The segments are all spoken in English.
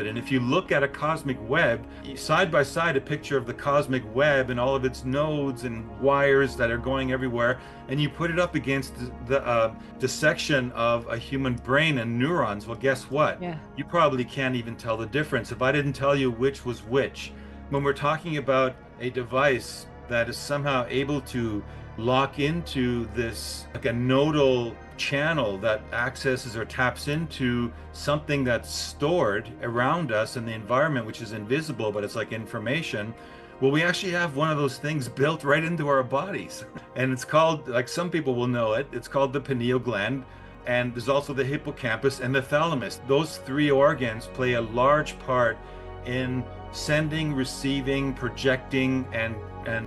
And if you look at a cosmic web, side by side, a picture of the cosmic web and all of its nodes and wires that are going everywhere, and you put it up against the dissection of a human brain and neurons, well, guess what? Yeah. You probably can't even tell the difference if I didn't tell you which was which. When we're talking about a device that is somehow able to lock into this, like a nodal channel that accesses or taps into something that's stored around us in the environment, which is invisible, but it's like information. Well, we actually have one of those things built right into our bodies. And it's called, like some people will know it, it's called the pineal gland. And there's also the hippocampus and the thalamus. Those three organs play a large part in sending, receiving, projecting, and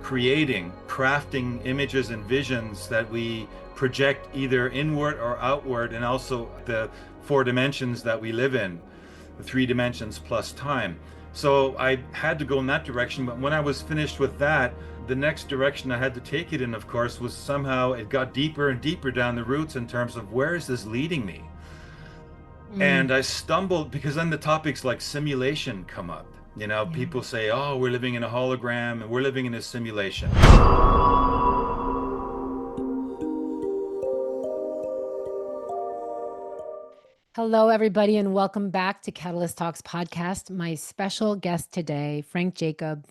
creating, crafting images and visions that we project either inward or outward, and also the four dimensions that we live in, the three dimensions plus time. So I had to go in that direction, but when I was finished with that, the next direction I had to take it in, of course, was somehow it got deeper and deeper down the roots in terms of where is this leading me? Mm. And I stumbled because then the topics like simulation come up. You know, Yeah. people say, oh, we're living in a hologram and we're living in a simulation. Hello, everybody, and welcome back to Catalyst Talks podcast. My special guest today, FrankJacob,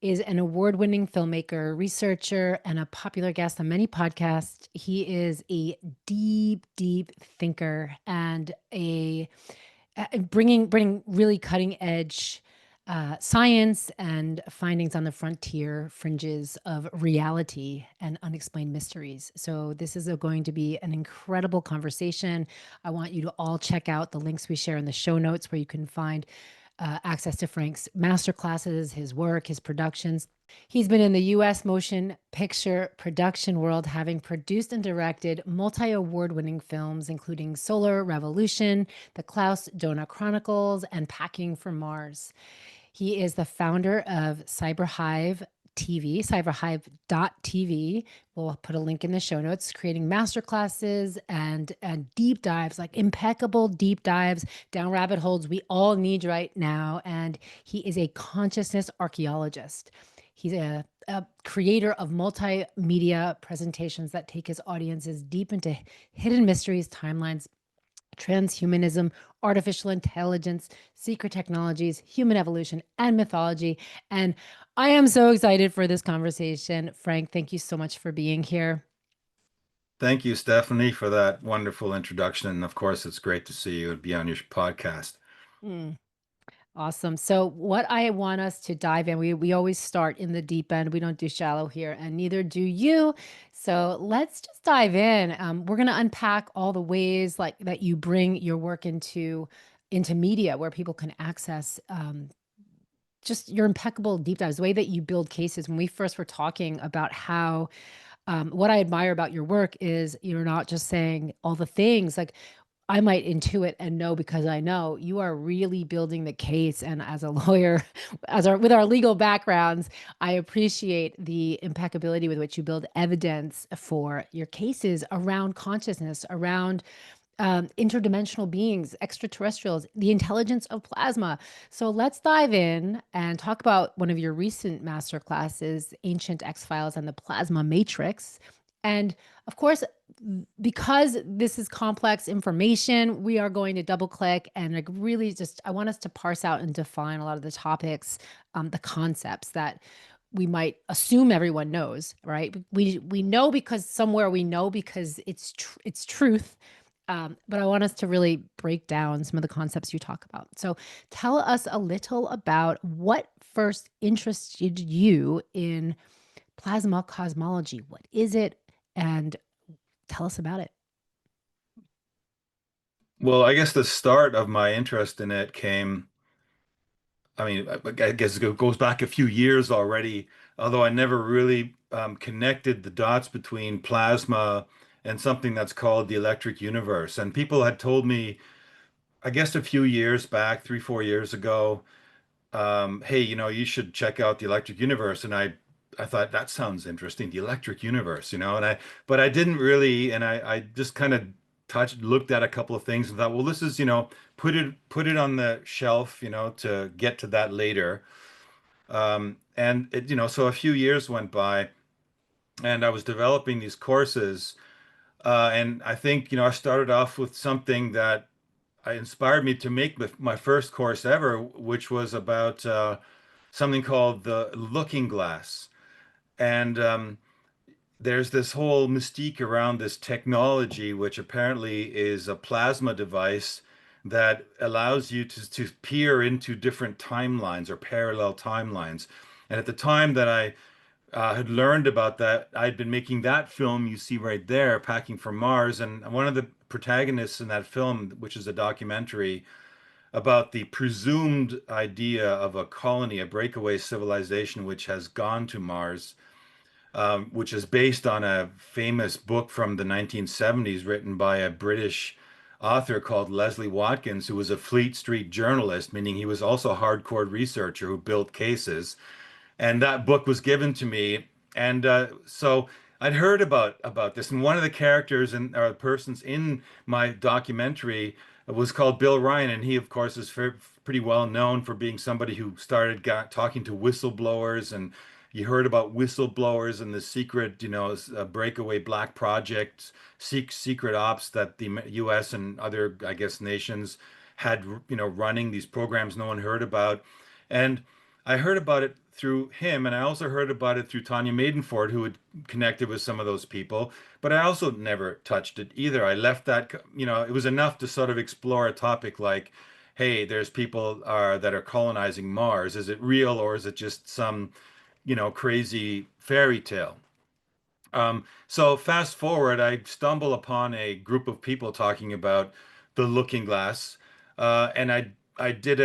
is an award-winning filmmaker, researcher, and a popular guest on many podcasts. He is a deep, deep thinker and bringing really cutting edge science and findings on the frontier fringes of reality and unexplained mysteries. So this is going to be an incredible conversation. I want you to all check out the links we share in the show notes where you can find access to Frank's masterclasses, his work, his productions. He's been in the US motion picture production world, having produced and directed multi award winning films, including Solar Revolution, The Klaus Dona Chronicles, and Packing for Mars. He is the founder of CyberHive TV, cyberhive.tv. We'll put a link in the show notes, creating masterclasses and deep dives, like impeccable deep dives down rabbit holes we all need right now. And he is a consciousness archaeologist. He's a creator of multimedia presentations that take his audiences deep into hidden mysteries, timelines, transhumanism, artificial intelligence, secret technologies, human evolution, and mythology. And I am so excited for this conversation. Frank, thank you so much for being here. Thank you, Stephanie, for that wonderful introduction. And of course, it's great to see you and be on your podcast. Mm. Awesome. So, what I want us to dive in, we always start in the deep end. We don't do shallow here, and neither do you. So, let's just dive in. We're going to unpack all the ways like that you bring your work into media, where people can access just your impeccable deep dives, the way that you build cases. When we first were talking about how what I admire about your work is you're not just saying all the things like I might intuit and know because I know. You are really building the case. And as a lawyer, with our legal backgrounds, I appreciate the impeccability with which you build evidence for your cases around consciousness, around interdimensional beings, extraterrestrials, the intelligence of plasma. So let's dive in and talk about one of your recent master classes, Ancient X Files and the Plasma Matrix. And of course, because this is complex information, we are going to double click and like really just, I want us to parse out and define a lot of the topics, the concepts that we might assume everyone knows, right? We know because somewhere we know because it's truth. But I want us to really break down some of the concepts you talk about. So tell us a little about what first interested you in plasma cosmology. What is it? And tell us about it. Well, I guess the start of my interest in it came, I mean, I guess it goes back a few years already, although I never really connected the dots between plasma and something that's called the electric universe. And people had told me, I guess a few years back, 3, 4 years ago, hey, you should check out the electric universe. And I thought that sounds interesting, the electric universe, but I didn't really, and I just kind of looked at a couple of things and thought, well, this is, put it on the shelf, to get to that later. And so a few years went by, and I was developing these courses. And I think, I started off with something that inspired me to make my first course ever, which was about something called the looking glass. And there's this whole mystique around this technology, which apparently is a plasma device that allows you to peer into different timelines or parallel timelines. And at the time that I had learned about that, I'd been making that film you see right there, Packing for Mars. And one of the protagonists in that film, which is a documentary about the presumed idea of a colony, a breakaway civilization which has gone to Mars, which is based on a famous book from the 1970s written by a British author called Leslie Watkins, who was a Fleet Street journalist, meaning he was also a hardcore researcher who built cases. And that book was given to me, and so I'd heard about this. And one of the characters and or persons in my documentary was called Bill Ryan, and he, of course, is pretty well known for being somebody who started talking to whistleblowers, and you heard about whistleblowers and the secret, breakaway black projects, secret ops that the U.S. and other, I guess, nations had, running these programs no one heard about. And I heard about it through him, and I also heard about it through Tanya Maidenford, who had connected with some of those people. But I also never touched it either. I left that, it was enough to sort of explore a topic like, hey, there's people that are colonizing Mars. Is it real, or is it just some, crazy fairy tale? So fast forward, I stumble upon a group of people talking about the Looking Glass, and I did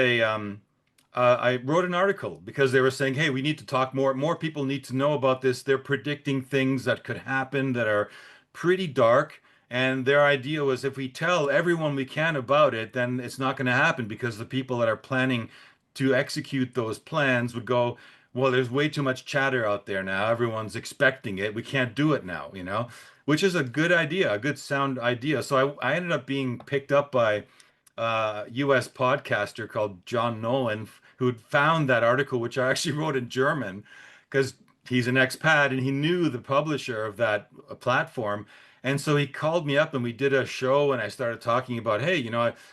I wrote an article because they were saying, hey, we need to talk more. More people need to know about this. They're predicting things that could happen that are pretty dark. And their idea was if we tell everyone we can about it, then it's not going to happen because the people that are planning to execute those plans would go, well, there's way too much chatter out there now. Everyone's expecting it. We can't do it now, which is a good idea, a good sound idea. So I ended up being picked up by US podcaster called John Nolan, who'd found that article, which I actually wrote in German, because he's an expat and he knew the publisher of that platform. And so he called me up and we did a show and I started talking about, hey,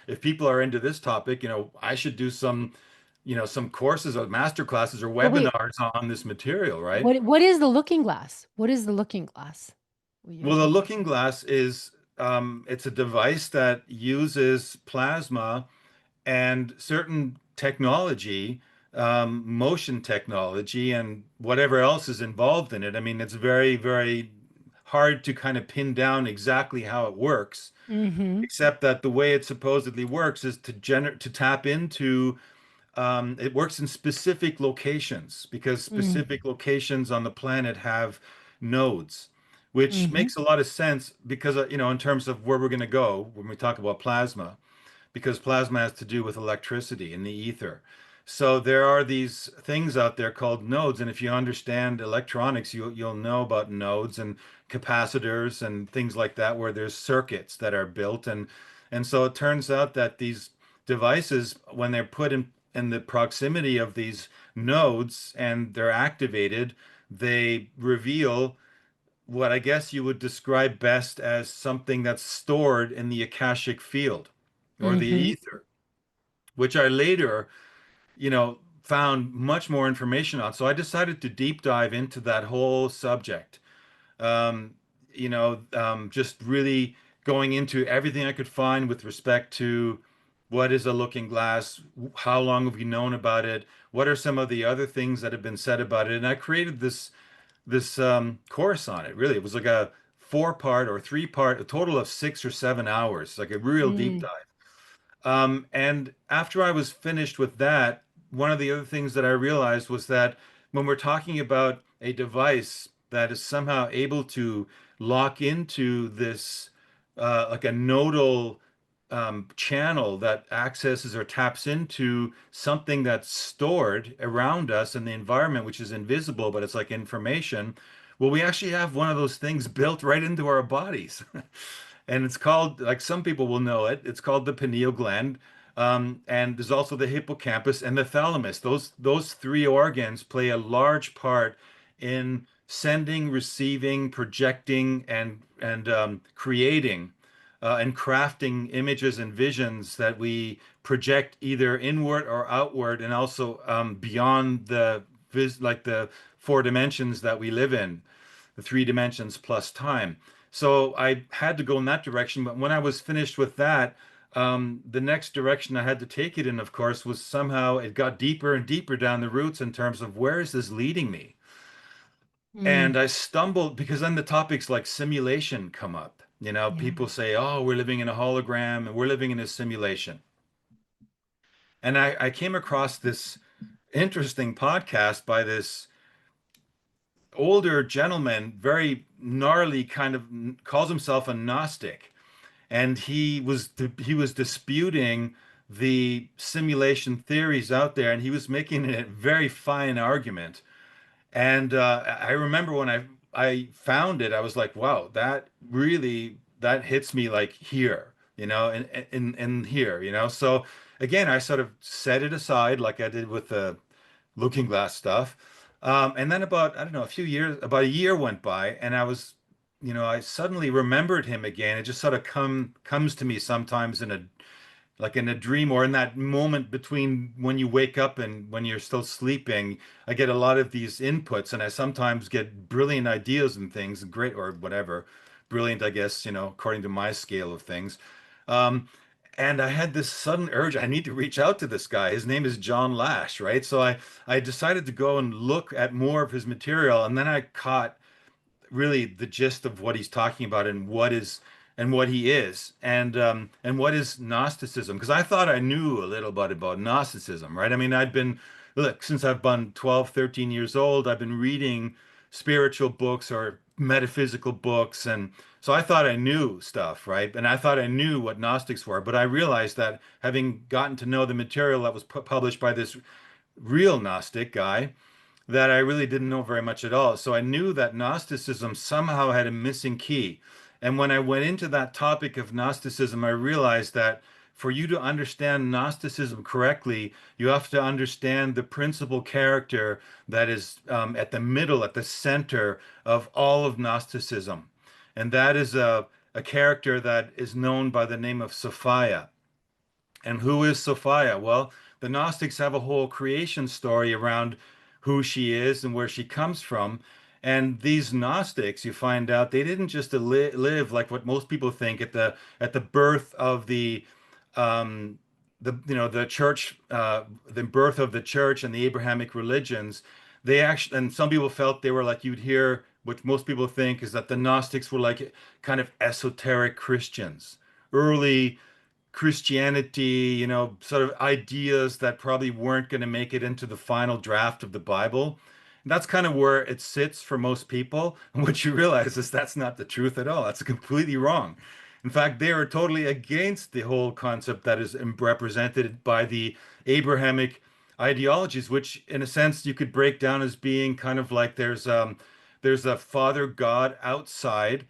if people are into this topic, I should do some courses or master classes or But wait, webinars on this material, right? what is the looking glass? What is the looking glass? What you're Well, the talking. looking glass is it's a device that uses plasma and certain technology, motion technology, and whatever else is involved in it. I mean, it's very, very hard to kind of pin down exactly how it works, Mm-hmm. except that the way it supposedly works is to tap into it works in specific locations because specific locations on the planet have nodes, which Mm-hmm. makes a lot of sense because, in terms of where we're going to go when we talk about plasma, because plasma has to do with electricity in the ether. So there are these things out there called nodes, and if you understand electronics, you'll know about nodes and capacitors and things like that, where there's circuits that are built, and so it turns out that these devices, when they're put in the proximity of these nodes and they're activated, they reveal what I guess you would describe best as something that's stored in the Akashic field or the Mm-hmm. ether, which I later, found much more information on. So I decided to deep dive into that whole subject. Um, just really going into everything I could find with respect to what is a looking glass, how long have you known about it, what are some of the other things that have been said about it, and I created this course on it. Really, it was like a four-part or three-part, a total of 6 or 7 hours, like a real deep Mm-hmm. dive. And after I was finished with that, one of the other things that I realized was that when we're talking about a device that is somehow able to lock into this, like a nodal channel that accesses or taps into something that's stored around us in the environment, which is invisible, but it's like information. Well, we actually have one of those things built right into our bodies. and it's called, like some people will know it, it's called the pineal gland. And there's also the hippocampus and the thalamus. Those three organs play a large part in sending, receiving, projecting, and creating and crafting images and visions that we project either inward or outward, and also beyond like the four dimensions that we live in, the three dimensions plus time. So I had to go in that direction. But when I was finished with that, the next direction I had to take it in, of course, was somehow it got deeper and deeper down the roots in terms of where is this leading me? Mm, And I stumbled because then the topics like simulation come up. yeah. People say, oh, we're living in a hologram and we're living in a simulation. And I came across this interesting podcast by this older gentleman, very gnarly, kind of calls himself a Gnostic. And he was disputing the simulation theories out there, and he was making a very fine argument. And I remember when I found it, I was like, wow, that hits me like here, in here, So again, I sort of set it aside like I did with the Looking Glass stuff. And then about, I don't know, about a year went by, and I suddenly remembered him again. It just sort of comes to me sometimes like in a dream, or in that moment between when you wake up and when you're still sleeping. I get a lot of these inputs, and I sometimes get brilliant ideas and things, great or whatever, brilliant, I guess, according to my scale of things. Um, and I had this sudden urge, I need to reach out to this guy. His name is John Lash, right? So I decided to go and look at more of his material, and then I caught really the gist of what he's talking about, and what he is, and what is Gnosticism. Because I thought I knew a little bit about Gnosticism, right? I mean, look, since I've been 12, 13 years old, I've been reading spiritual books or metaphysical books, and so I thought I knew stuff, right? And I thought I knew what Gnostics were, but I realized that having gotten to know the material that was published by this real Gnostic guy, that I really didn't know very much at all. So I knew that Gnosticism somehow had a missing key. And when I went into that topic of Gnosticism, I realized that for you to understand Gnosticism correctly, you have to understand the principal character that is at the middle, at the center of all of Gnosticism. And that is a character that is known by the name of Sophia. And who is Sophia? Well, the Gnostics have a whole creation story around who she is and where she comes from. And these Gnostics, you find out, they didn't just live like what most people think at the birth of um, the church, the birth of the church and the Abrahamic religions. They actually, and some people felt they were like, you'd hear, which most people think is that the Gnostics were like kind of esoteric Christians, early Christianity, sort of ideas that probably weren't going to make it into the final draft of the Bible. And that's kind of where it sits for most people. And what you realize is that's not the truth at all. That's completely wrong. In fact, they are totally against the whole concept that is represented by the Abrahamic ideologies, which in a sense you could break down as being kind of like there's a Father God outside.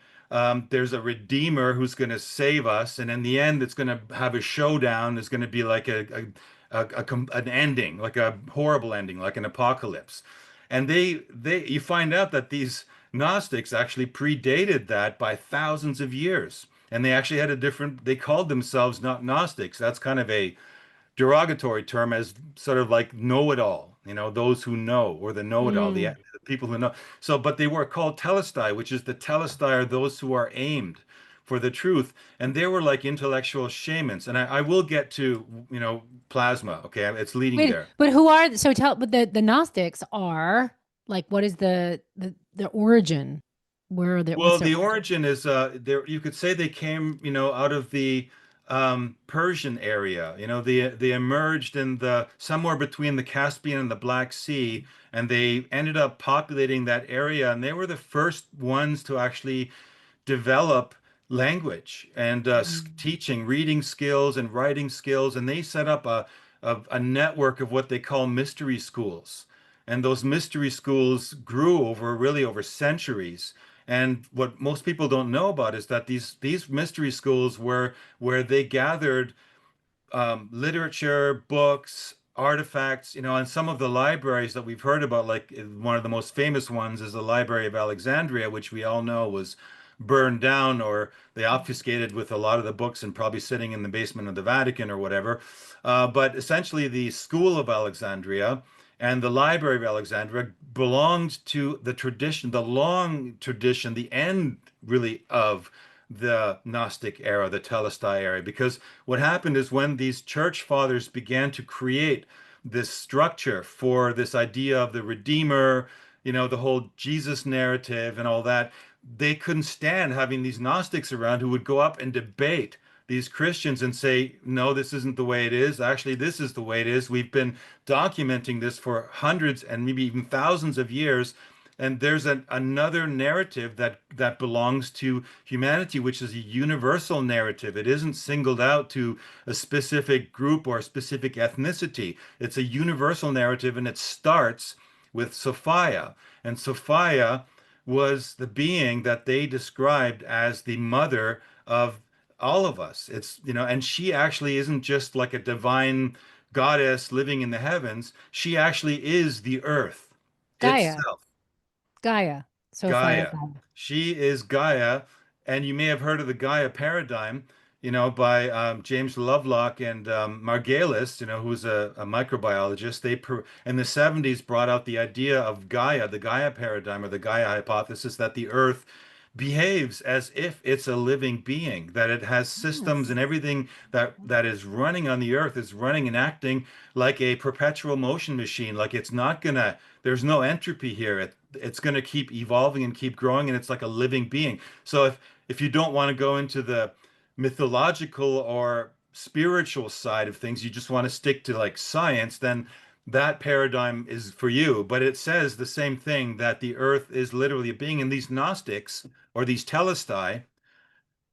There's a redeemer who's going to save us, and in the end, it's going to have a showdown. It's going to be like an ending, like a horrible ending, like an apocalypse. And you find out that these Gnostics actually predated that by thousands of years, and they actually had they called themselves not Gnostics. That's kind of a derogatory term, as sort of like know-it-all, those who know, or the know-it-all, Mm. the people who know. So, but they were called telestai, which is the telestai are those who are aimed for the truth, and they were like intellectual shamans. And I will get to, plasma. Okay, it's leading Wait, there. but who are so tell but the Gnostics are like what is the origin? What's Well, their the origin? origin is there. You could say they came, out of the Persian area. They emerged in the somewhere between the Caspian and the Black Sea, and they ended up populating that area. And they were the first ones to actually develop language and Mm. teaching, reading skills and writing skills. And they set up a network of what they call mystery schools. And those mystery schools grew over centuries. And what most people don't know about is that these mystery schools were where they gathered literature, books, artifacts, and some of the libraries that we've heard about, like one of the most famous ones is the Library of Alexandria, which we all know was burned down or they obfuscated with a lot of the books and probably sitting in the basement of the Vatican or whatever. But essentially, the School of Alexandria and the Library of Alexandria belonged to the tradition, the long tradition, the end really of the Gnostic era, the Telestai era, because what happened is when these church fathers began to create this structure for this idea of the Redeemer, the whole Jesus narrative and all that, they couldn't stand having these Gnostics around who would go up and debate these Christians and say, no, this isn't the way it is. Actually, this is the way it is. We've been documenting this for hundreds and maybe even thousands of years. And there's another narrative that belongs to humanity, which is a universal narrative. It isn't singled out to a specific group or a specific ethnicity. It's a universal narrative, and it starts with Sophia. And Sophia was the being that they described as the mother of all of us. And she actually isn't just like a divine goddess living in the heavens. She actually is the earth Gaia, itself. Gaia, Sophia Gaia. Gaia. She is Gaia, and you may have heard of the Gaia paradigm, by James Lovelock and Margalis, who's a microbiologist. In the 70s brought out the idea of Gaia, the Gaia paradigm or the Gaia hypothesis that the Earth behaves as if it's a living being, that it has systems Yes. and everything that is running on the Earth is running and acting like a perpetual motion machine. Like it's not gonna, there's no entropy here. It's going to keep evolving and keep growing, and it's like a living being. So if you don't want to go into the mythological or spiritual side of things, you just want to stick to like science, then that paradigm is for you. But it says the same thing, that the earth is literally a being. And these Gnostics or these Telestai,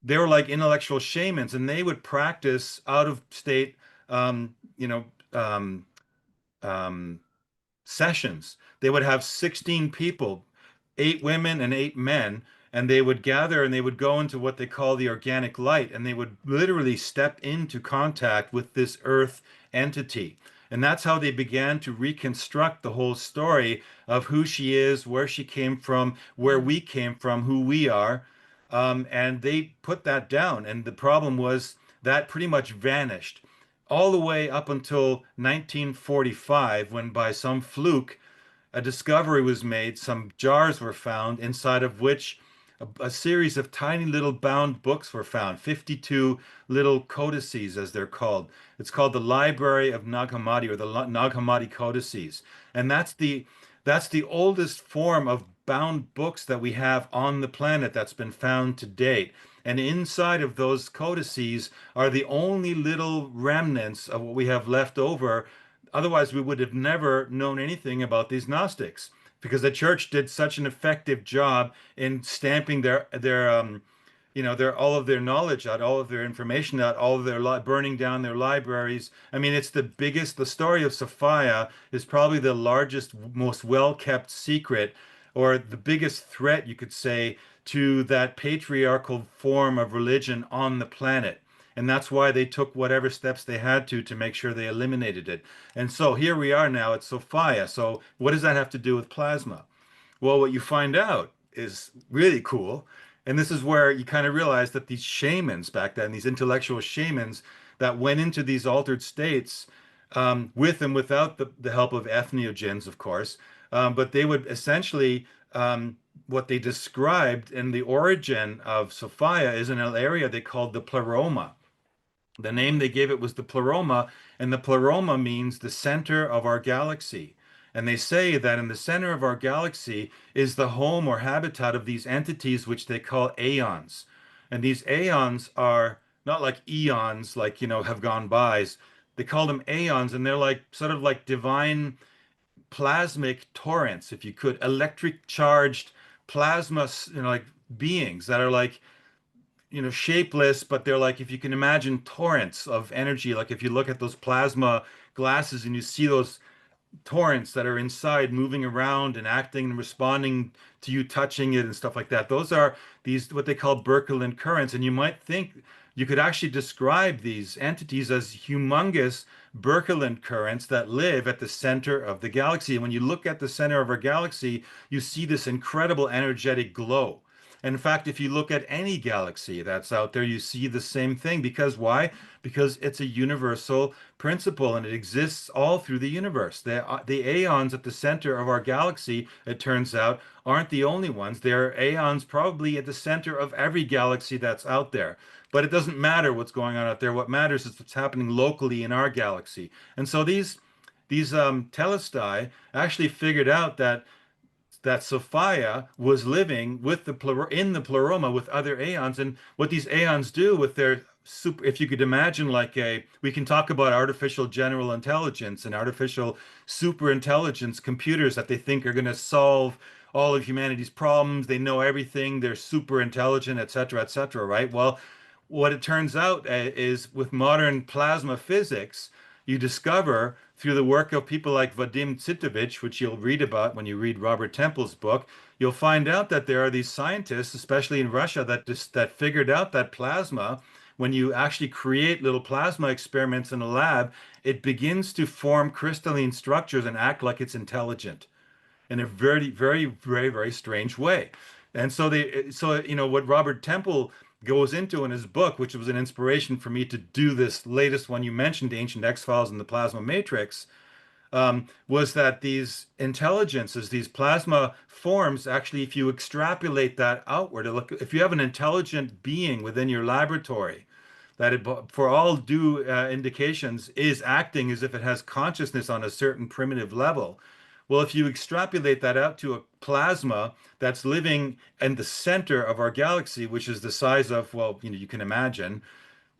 they were like intellectual shamans, and they would practice out of state, um, you know, um, um, sessions. They would have 16 people, 8 women and 8 men, and they would gather and they would go into what they call the organic light, and they would literally step into contact with this earth entity. And that's how they began to reconstruct the whole story of who she is, where she came from, where Mm. we came from, who we are. And they put that down. And the problem was that pretty much vanished all the way up until 1945, when by some fluke a discovery was made. Some jars were found, inside of which a series of tiny little bound books were found, 52 little codices, as they're called. It's called the Library of Nag Hammadi, or the Nag Hammadi Codices. And that's the oldest form of bound books that we have on the planet that's been found to date. And inside of those codices are the only little remnants of what we have left over. Otherwise, we would have never known anything about these Gnostics, because the church did such an effective job in stamping their all of their knowledge out, all of their information out, all of their burning down their libraries. I mean, it's the biggest. The story of Sophia is probably the largest, most well-kept secret, or the biggest threat, you could say, to that patriarchal form of religion on the planet. And that's why they took whatever steps they had to make sure they eliminated it. And so here we are now at Sophia. So what does that have to do with plasma? Well, what you find out is really cool. And this is where you kind of realize that these shamans back then, these intellectual shamans that went into these altered states, with and without the help of entheogens, of course, but they would essentially, what they described in the origin of Sophia is in an area they called the pleroma. The name they gave it was the pleroma, and the pleroma means the center of our galaxy. And they say that in the center of our galaxy is the home or habitat of these entities, which they call aeons. And these aeons are not like eons, like, have gone bys. They call them aeons, and they're like sort of like divine plasmic torrents, if you could, electric charged plasma, like beings that are like, shapeless, but they're like, if you can imagine torrents of energy, like if you look at those plasma glasses and you see those torrents that are inside moving around and acting and responding to you touching it and stuff like that. Those are these what they call Birkeland currents. And you might think you could actually describe these entities as humongous Birkeland currents that live at the center of the galaxy. And when you look at the center of our galaxy, you see this incredible energetic glow. And in fact, if you look at any galaxy that's out there, you see the same thing. Because why? Because it's a universal principle and it exists all through the universe. The aeons at the center of our galaxy, it turns out, aren't the only ones. There are aeons probably at the center of every galaxy that's out there. But it doesn't matter what's going on out there. What matters is what's happening locally in our galaxy. And so these telestai actually figured out that Sophia was living with in the pleroma with other aeons, and what these aeons do with their super, if you could imagine like we can talk about artificial general intelligence and artificial super intelligence computers that they think are going to solve all of humanity's problems. They know everything. They're super intelligent, et cetera, right? Well, what it turns out is with modern plasma physics, you discover through the work of people like Vadim Tsitovich, which you'll read about when you read Robert Temple's book, you'll find out that there are these scientists, especially in Russia, that figured out that plasma, when you actually create little plasma experiments in a lab, it begins to form crystalline structures and act like it's intelligent in a very strange way. And so what Robert Temple goes into in his book, which was an inspiration for me to do this latest one you mentioned, Ancient X-Files and the Plasma Matrix, was that these intelligences, these plasma forms, actually, if you extrapolate that outward, if you have an intelligent being within your laboratory, that it, for all due indications, is acting as if it has consciousness on a certain primitive level. Well, if you extrapolate that out to a plasma that's living in the center of our galaxy, which is the size of, well, you can imagine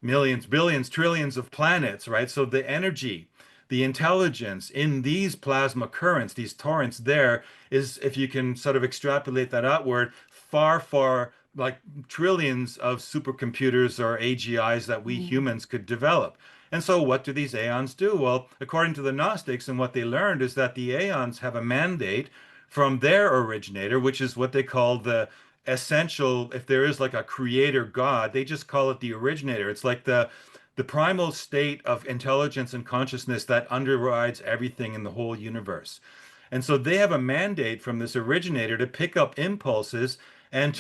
millions, billions, trillions of planets, right? So the energy, the intelligence in these plasma currents, these torrents there is, if you can sort of extrapolate that outward, far, like trillions of supercomputers or AGIs that we Mm. humans could develop. And so what do these aeons do? Well, according to the Gnostics, and what they learned is that the aeons have a mandate from their originator, which is what they call the essential, if there is like a creator God, they just call it the originator. It's like the primal state of intelligence and consciousness that underrides everything in the whole universe. And so they have a mandate from this originator to pick up impulses and Mm.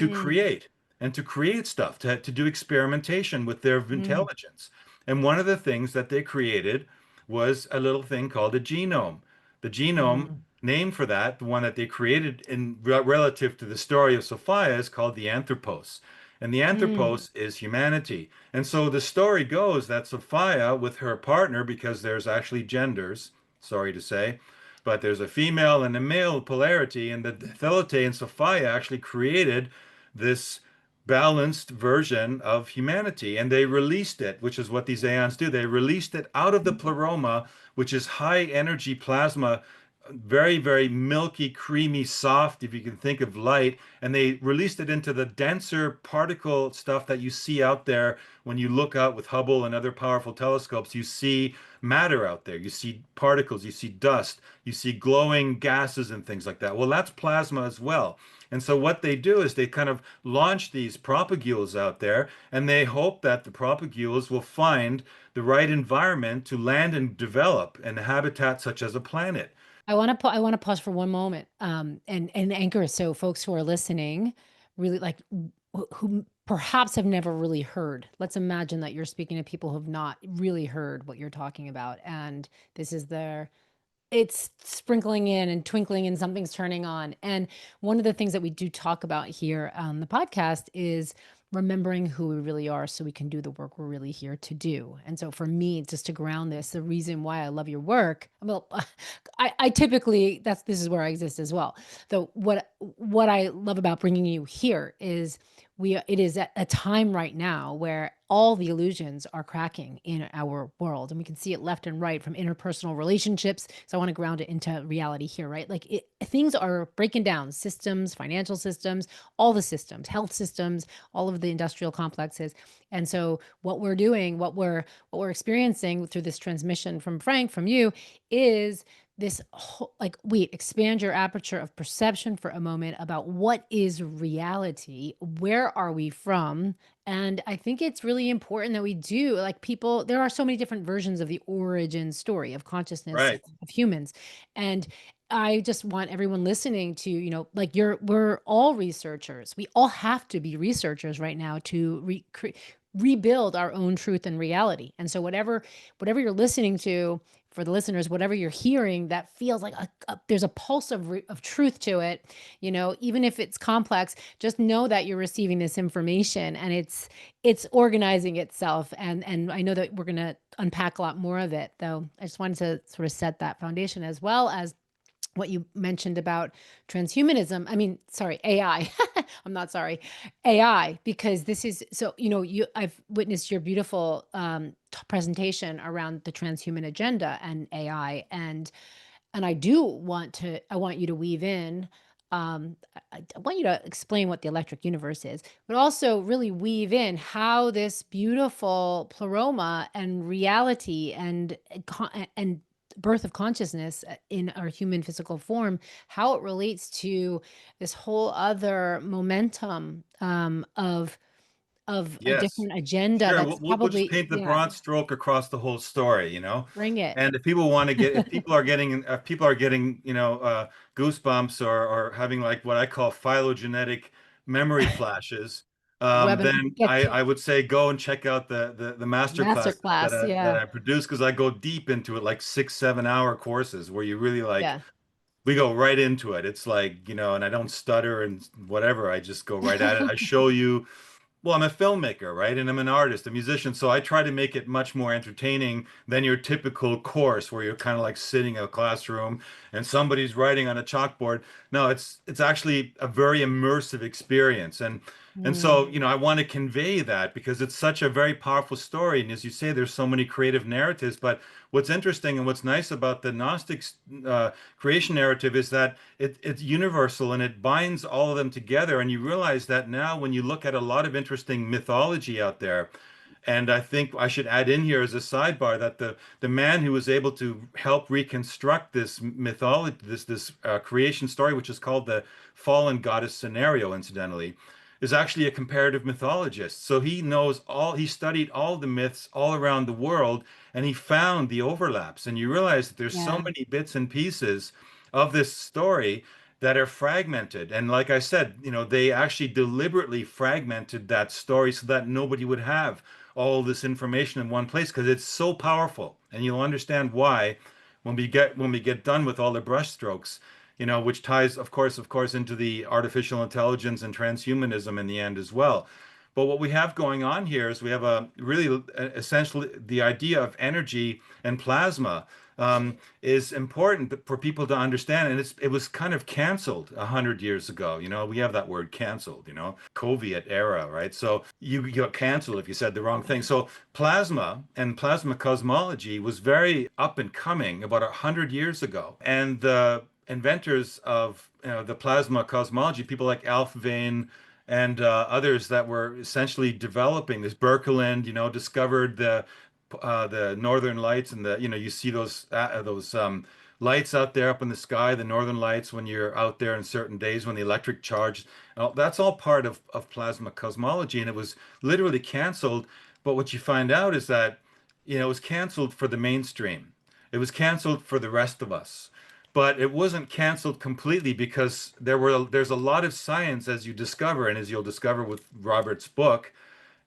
to create stuff, to do experimentation with their Mm. intelligence. And one of the things that they created was a little thing called a genome. The genome, Mm. name for that, the one that they created in relative to the story of Sophia, is called the Anthropos. And the Mm. Anthropos is humanity. And so the story goes that Sophia, with her partner, because there's actually genders, sorry to say, but there's a female and a male polarity, and the Thelyte and Sophia actually created this balanced version of humanity, and they released it, which is what these aeons do. They released it out of the pleroma, which is high energy plasma, very milky, creamy, soft, if you can think of light, and they released it into the denser particle stuff that you see out there when you look out with Hubble and other powerful telescopes. You see matter out there, you see particles, you see dust, you see glowing gases and things like that. Well, that's plasma as well. And so what they do is they kind of launch these propagules out there, and they hope that the propagules will find the right environment to land and develop in a habitat such as a planet. I want to pause for one moment, and anchor, so folks who are listening, really like who perhaps have never really heard. Let's imagine that you're speaking to people who have not really heard what you're talking about, and this is their it's sprinkling in and twinkling and something's turning on. And one of the things that we do talk about here on the podcast is remembering who we really are so we can do the work we're really here to do. And so for me, just to ground this, the reason why I love your work, well, I typically this is where I exist as well. Though what I love about bringing you here is it is at a time right now where all the illusions are cracking in our world, and we can see it left and right from interpersonal relationships. So I want to ground it into reality here, right? Like things are breaking down, systems, financial systems, all the systems, health systems, all of the industrial complexes. And so what we're doing, what we're experiencing through this transmission from Frank, from you, is this whole, like, wait, expand your aperture of perception for a moment about what is reality, where are we from? And I think it's really important that we do, like, people, there are so many different versions of the origin story of consciousness Right. of humans. And I just want everyone listening to, like, we're all researchers. We all have to be researchers right now to rebuild our own truth and reality. And so whatever you're listening to, for the listeners, whatever you're hearing that feels like there's a pulse of truth to it, even if it's complex, just know that you're receiving this information, and it's organizing itself. And I know that we're going to unpack a lot more of it, though. I just wanted to sort of set that foundation, as well as what you mentioned about transhumanism. I mean, sorry, AI. I'm not sorry, AI, because this is so, I've witnessed your beautiful presentation around the transhuman agenda and AI. And I want you to weave in, I want you to explain what the electric universe is, but also really weave in how this beautiful pleroma and reality and birth of consciousness in our human physical form, how it relates to this whole other momentum, of a Yes. different agenda Sure. that's We'll just probably, paint the yeah, broad stroke across the whole story, bring it. And if people want to get, if people are getting, goosebumps or having like what I call phylogenetic memory flashes, Webinar, then get I would say go and check out the master classes that masterclass. that Yeah. I produce because I go deep into it, like 6, 7 hour courses where you really like, Yeah. we go right into it. It's like, and I don't stutter and whatever. I just go right at it. I show you. Well, I'm a filmmaker, right? And I'm an artist, a musician. So I try to make it much more entertaining than your typical course where you're kind of like sitting in a classroom and somebody's writing on a chalkboard. No, it's actually a very immersive experience. And so, Mm, I want to convey that because it's such a very powerful story. And as you say, there's so many creative narratives. But what's interesting and what's nice about the Gnostics creation narrative is that it's universal and it binds all of them together. And you realize that now when you look at a lot of interesting mythology out there, and I think I should add in here as a sidebar that the man who was able to help reconstruct this mythology, this creation story, which is called the fallen goddess scenario, incidentally, is actually a comparative mythologist. So he studied all the myths all around the world, and he found the overlaps. And you realize that there's so yeah. many bits and pieces of this story that are fragmented. And like I said, they actually deliberately fragmented that story so that nobody would have all this information in one place because it's so powerful. And you'll understand why when we get done with all the brushstrokes, which ties, of course, into the artificial intelligence and transhumanism in the end as well. But what we have going on here is we have a really essentially the idea of energy and plasma is important for people to understand. And it was kind of canceled 100 years ago. We have that word canceled, Soviet era, right? So you got canceled if you said the wrong thing. So plasma and plasma cosmology was very up and coming about 100 years ago. And the inventors of the plasma cosmology, people like Alf Vane and others that were essentially developing this. Birkeland, discovered the northern lights and you see those lights out there up in the sky, the northern lights when you're out there on certain days when the electric charge. That's all part of plasma cosmology, and it was literally canceled. But what you find out is that it was canceled for the mainstream. It was canceled for the rest of us. But it wasn't canceled completely because there's a lot of science as you discover, and as you'll discover with Robert's book,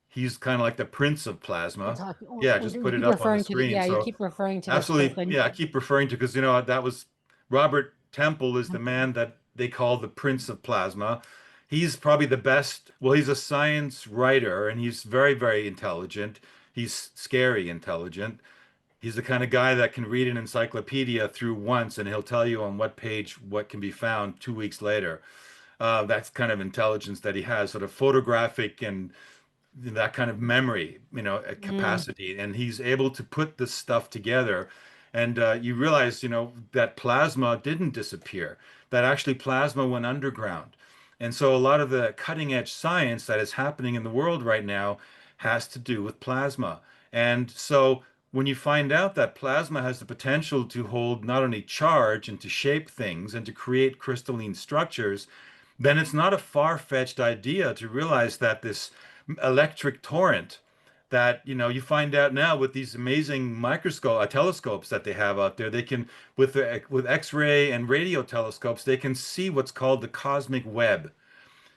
he's kind of like the prince of You're plasma. talking, Yeah, and just you put it keep up on the referring to screen. you So keep referring to this absolutely, person. yeah, I keep referring to because that was Robert Temple is the man that they call the Prince of Plasma. He's probably the best. Well, he's a science writer and he's very, very intelligent. He's scary intelligent. He's the kind of guy that can read an encyclopedia through once and he'll tell you on what page what can be found 2 weeks later. That's kind of intelligence that he has, sort of photographic and that kind of memory, Mm, capacity, and he's able to put this stuff together. And you realize, that plasma didn't disappear, that actually plasma went underground. And so a lot of the cutting edge science that is happening in the world right now has to do with plasma. And so when you find out that plasma has the potential to hold not only charge and to shape things and to create crystalline structures, then it's not a far-fetched idea to realize that this electric torrent that you find out now with these amazing telescopes that they have out there, they can with X-ray and radio telescopes, they can see what's called the cosmic web.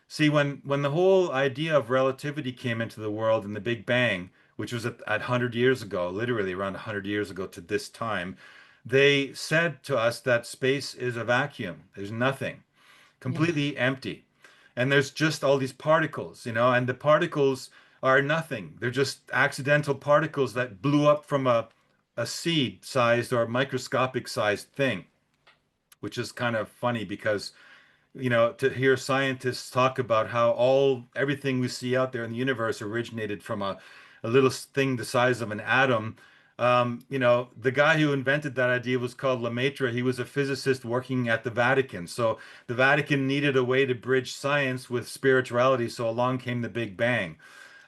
See, when the whole idea of relativity came into the world in the Big Bang, which was at 100 years ago, literally around 100 years ago to this time, they said to us that space is a vacuum. There's nothing, Yeah. completely empty. And there's just all these particles, and the particles are nothing. They're just accidental particles that blew up from a seed-sized or microscopic sized thing, which is kind of funny because to hear scientists talk about how everything we see out there in the universe originated from a little thing the size of an atom. The guy who invented that idea was called Lemaitre. He was a physicist working at the Vatican. So the Vatican needed a way to bridge science with spirituality. So along came the Big Bang.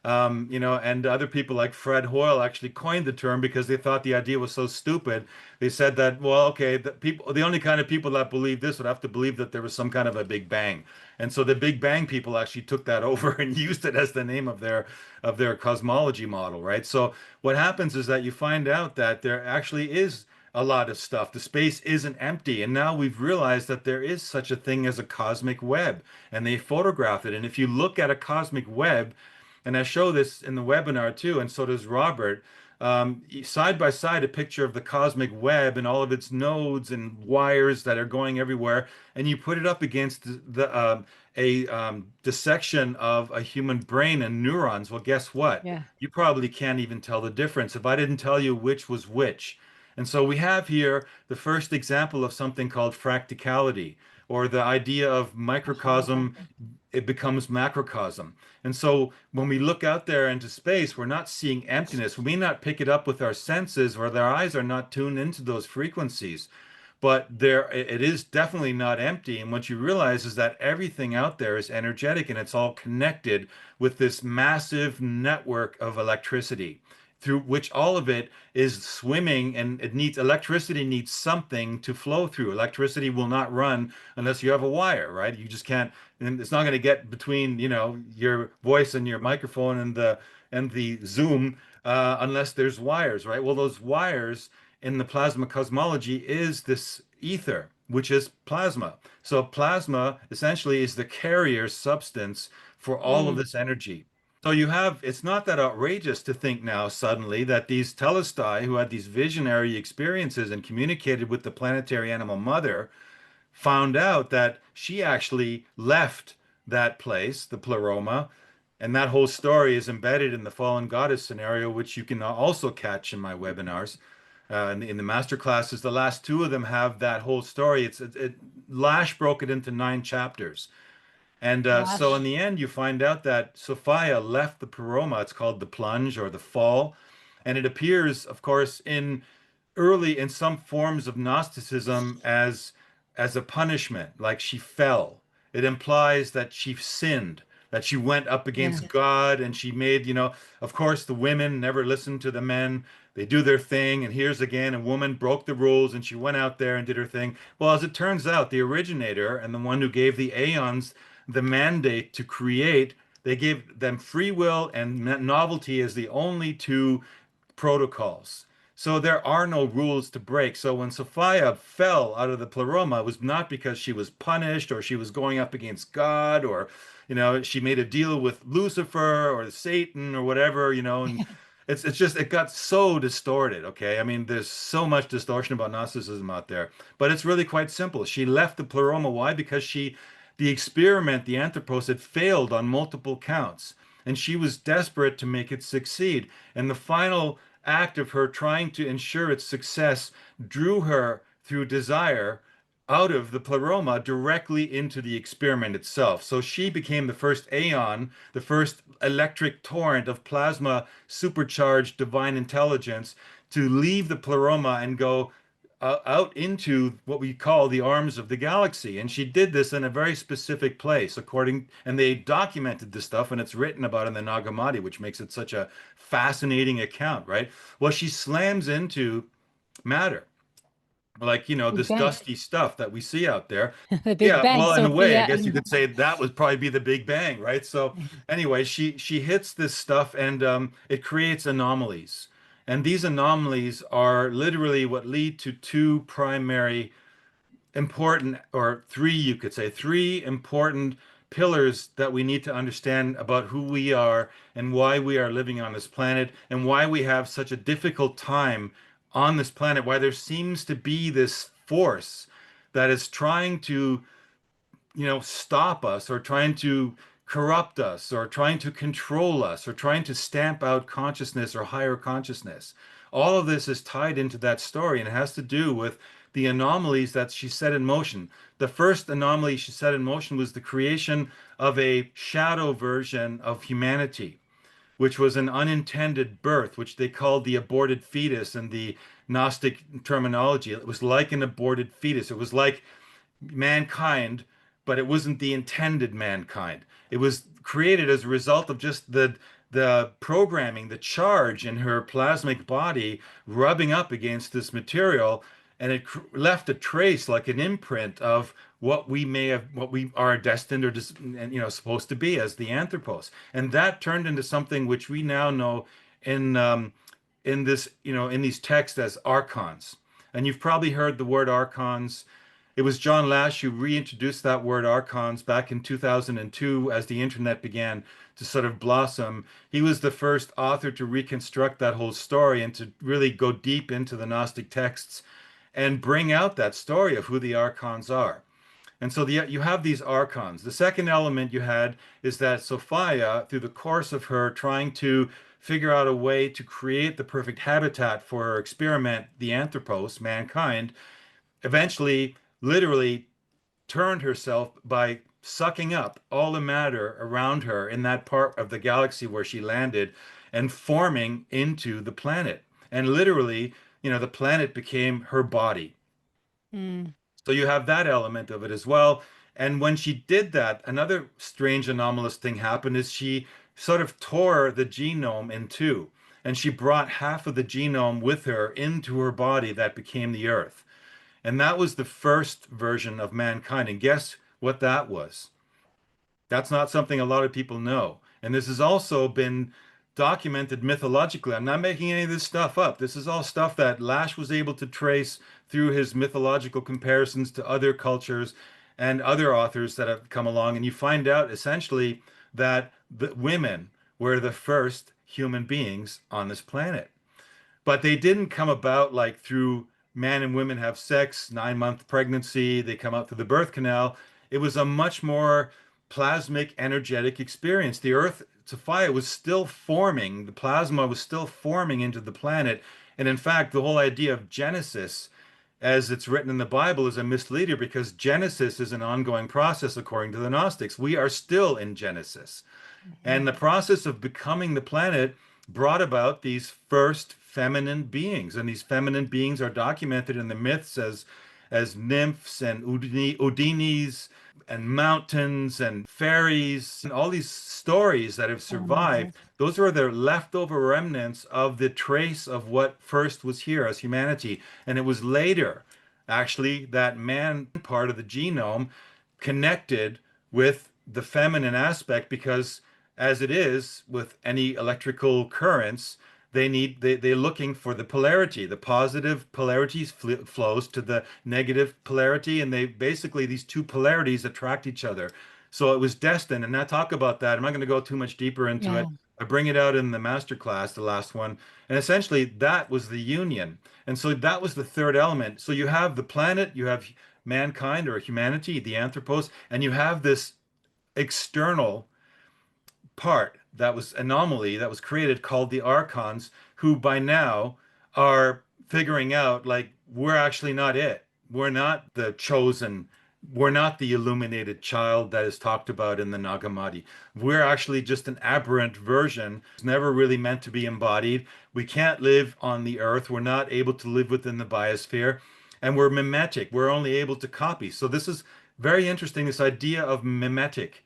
And other people like Fred Hoyle actually coined the term because they thought the idea was so stupid. They said that, well, okay, the only kind of people that believe this would have to believe that there was some kind of a Big Bang. And so the Big Bang people actually took that over and used it as the name of their cosmology model, right? So what happens is that you find out that there actually is a lot of stuff. The space isn't empty. And now we've realized that there is such a thing as a cosmic web, and they photographed it. And if you look at a cosmic web, and I show this in the webinar too, and so does Robert. Side by side, a picture of the cosmic web and all of its nodes and wires that are going everywhere, and you put it up against a dissection of a human brain and neurons. Well, guess what? Yeah. You probably can't even tell the difference if I didn't tell you which was which. And so we have here the first example of something called fractality, or the idea of A microcosm, holographic. it becomes macrocosm. And so when we look out there into space, we're not seeing emptiness. We may not pick it up with our senses, or their eyes are not tuned into those frequencies, but it is definitely not empty. And what you realize is that everything out there is energetic, and it's all connected with this massive network of electricity through which all of it is swimming, and electricity needs something to flow through. Electricity will not run unless you have a wire, right? You just can't, and it's not going to get between, your voice and your microphone and the Zoom unless there's wires, right? Well, those wires in the plasma cosmology is this ether, which is plasma. So plasma essentially is the carrier substance for all of Mm. this energy. So it's not that outrageous to think now suddenly that these telestai who had these visionary experiences and communicated with the planetary animal mother found out that she actually left that place, the pleroma, and that whole story is embedded in the fallen goddess scenario, which you can also catch in my webinars. In the master classes, the last two of them have that whole story. Lash broke it into 9 chapters. And so in Gosh. the end, you find out that Sophia left the Pleroma. It's called the plunge or the fall. And it appears, of course, in some forms of Gnosticism as a punishment, like she fell. It implies that she sinned, that she went up Yeah. against God, and she made, of course, the women never listened to the men. They do their thing, and here's again a woman broke the rules, and she went out there and did her thing. Well, as it turns out, the originator and the one who gave the aeons the mandate to create, they gave them free will and novelty as the only two protocols. So there are no rules to break. So when Sophia fell out of the pleroma, it was not because she was punished or she was going up against God, or, she made a deal with Lucifer or Satan or whatever, and it's just it got so distorted. Okay. I mean, there's so much distortion about Gnosticism out there, but it's really quite simple. She left the pleroma. Why? Because the experiment, the Anthropos, had failed on multiple counts, and she was desperate to make it succeed. And the final act of her trying to ensure its success drew her through desire out of the pleroma directly into the experiment itself. So she became the first aeon, the first electric torrent of plasma supercharged divine intelligence to leave the pleroma and go, out into what we call the arms of the galaxy. And she did this in a very specific place, and they documented this stuff, and it's written about in the Nag Hammadi, which makes it such a fascinating account, right? Well, she slams into matter, like, Big this Bang. dusty stuff that we see out there. The Big Yeah, Bang, well, in a way, I Sophia. guess you could say that would probably be the Big Bang, right? So anyway, she hits this stuff, and it creates anomalies. And these anomalies are literally what lead to two primary important, or three, you could say, three important pillars that we need to understand about who we are and why we are living on this planet and why we have such a difficult time on this planet, why there seems to be this force that is trying to, stop us, or trying to corrupt us, or trying to control us, or trying to stamp out consciousness or higher consciousness. All of this is tied into that story, and it has to do with the anomalies that she set in motion. The first anomaly she set in motion was the creation of a shadow version of humanity, which was an unintended birth, which they called the aborted fetus in the Gnostic terminology. It was like an aborted fetus. It was like mankind, but it wasn't the intended mankind. It was created as a result of just the programming, the charge in her plasmic body rubbing up against this material, and it left a trace, like an imprint of what we are destined or just, and supposed to be as the anthropos, and that turned into something which we now know in this, in these texts as archons. And you've probably heard the word archons. It was John Lash who reintroduced that word archons back in 2002 as the internet began to sort of blossom. He was the first author to reconstruct that whole story and to really go deep into the Gnostic texts and bring out that story of who the archons are. And so you have these archons. The second element you had is that Sophia, through the course of her trying to figure out a way to create the perfect habitat for her experiment, the anthropos, mankind, eventually literally turned herself by sucking up all the matter around her in that part of the galaxy where she landed and forming into the planet. And literally, the planet became her body. Mm, So you have that element of it as well. And when she did that, another strange anomalous thing happened is she sort of tore the genome in two. And she brought half of the genome with her into her body that became the Earth. And that was the first version of mankind. And guess what that was? That's not something a lot of people know. And this has also been documented mythologically. I'm not making any of this stuff up. This is all stuff that Lash was able to trace through his mythological comparisons to other cultures and other authors that have come along. And you find out essentially that the women were the first human beings on this planet. But they didn't come about like through man and women have sex, 9-month pregnancy, they come out through the birth canal. It was a much more plasmic, energetic experience. The Earth, Sophia, was still forming, the plasma was still forming into the planet. And in fact, the whole idea of Genesis, as it's written in the Bible, is a misleader because Genesis is an ongoing process according to the Gnostics. We are still in Genesis. mhm. And the process of becoming the planet brought about these first feminine beings. And these feminine beings are documented in the myths as nymphs and Odinis and mountains and fairies and all these stories that have survived. Amazing. Those are the leftover remnants of the trace of what first was here as humanity. And it was later, actually, that man part of the genome connected with the feminine aspect because as it is with any electrical currents, they're looking for the polarity. The positive polarity flows to the negative polarity, and they basically these two polarities attract each other. So it was destined, and I talk about that. I'm not going to go too much deeper into Yeah. it. I bring it out in the master class, the last one, and essentially that was the union. And so that was the third element. So you have the planet, you have mankind or humanity, the anthropos, and you have this external part that was anomaly that was created called the archons, who by now are figuring out like we're actually not it. We're not the chosen. We're not the illuminated child that is talked about in the Nag Hammadi. We're actually just an aberrant version. It's never really meant to be embodied. We can't live on the earth. We're not able to live within the biosphere. and we're mimetic. We're only able to copy. So this is very interesting, this idea of mimetic.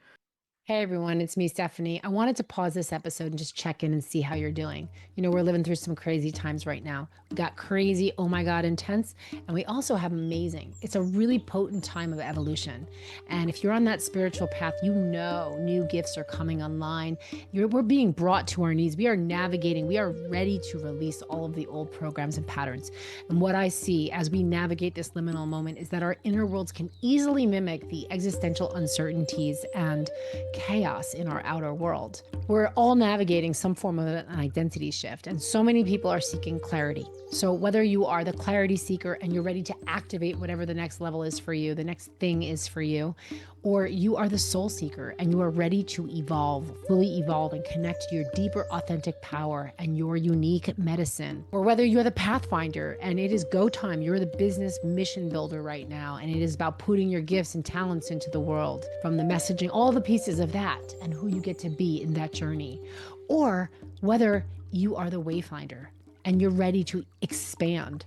Hey everyone, it's me, Stephanie. I wanted to pause this episode and just check in and see how you're doing. You know, we're living through some crazy times right now. We got crazy, oh my God, intense, and we also have amazing. It's a really potent time of evolution. And if you're on that spiritual path, you know new gifts are coming online. We're being brought to our knees. We are navigating, we are ready to release all of the old programs and patterns. And what I see as we navigate this liminal moment is that our inner worlds can easily mimic the existential uncertainties and chaos in our outer world. We're all navigating some form of an identity shift, and so many people are seeking clarity. So, whether you are the clarity seeker and you're ready to activate whatever the next level is for you, the next thing is for you, or you are the soul seeker and you are ready to evolve, fully evolve, and connect to your deeper, authentic power and your unique medicine, or whether you're the pathfinder and it is go time, you're the business mission builder right now, and it is about putting your gifts and talents into the world, from the messaging, all the pieces of that, and who you get to be in that journey, or whether you are the wayfinder and you're ready to expand.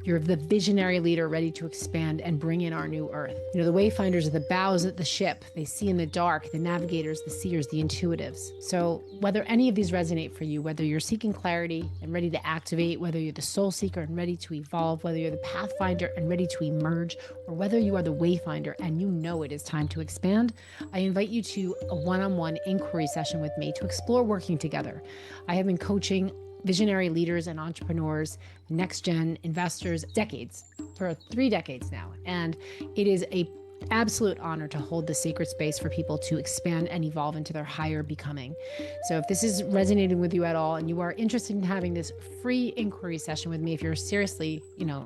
You're the visionary leader ready to expand and bring in our new earth. You know, the wayfinders are the bows of the ship. They see in the dark, the navigators, the seers, the intuitives. So whether any of these resonate for you, whether you're seeking clarity and ready to activate, whether you're the soul seeker and ready to evolve, whether you're the pathfinder and ready to emerge, or whether you are the wayfinder and you know it is time to expand, I invite you to a one-on-one inquiry session with me to explore working together. I have been coaching visionary leaders and entrepreneurs, next gen investors, decades, for 3 decades now. And it is a absolute honor to hold the sacred space for people to expand and evolve into their higher becoming. So if this is resonating with you at all and you are interested in having this free inquiry session with me, if you're seriously,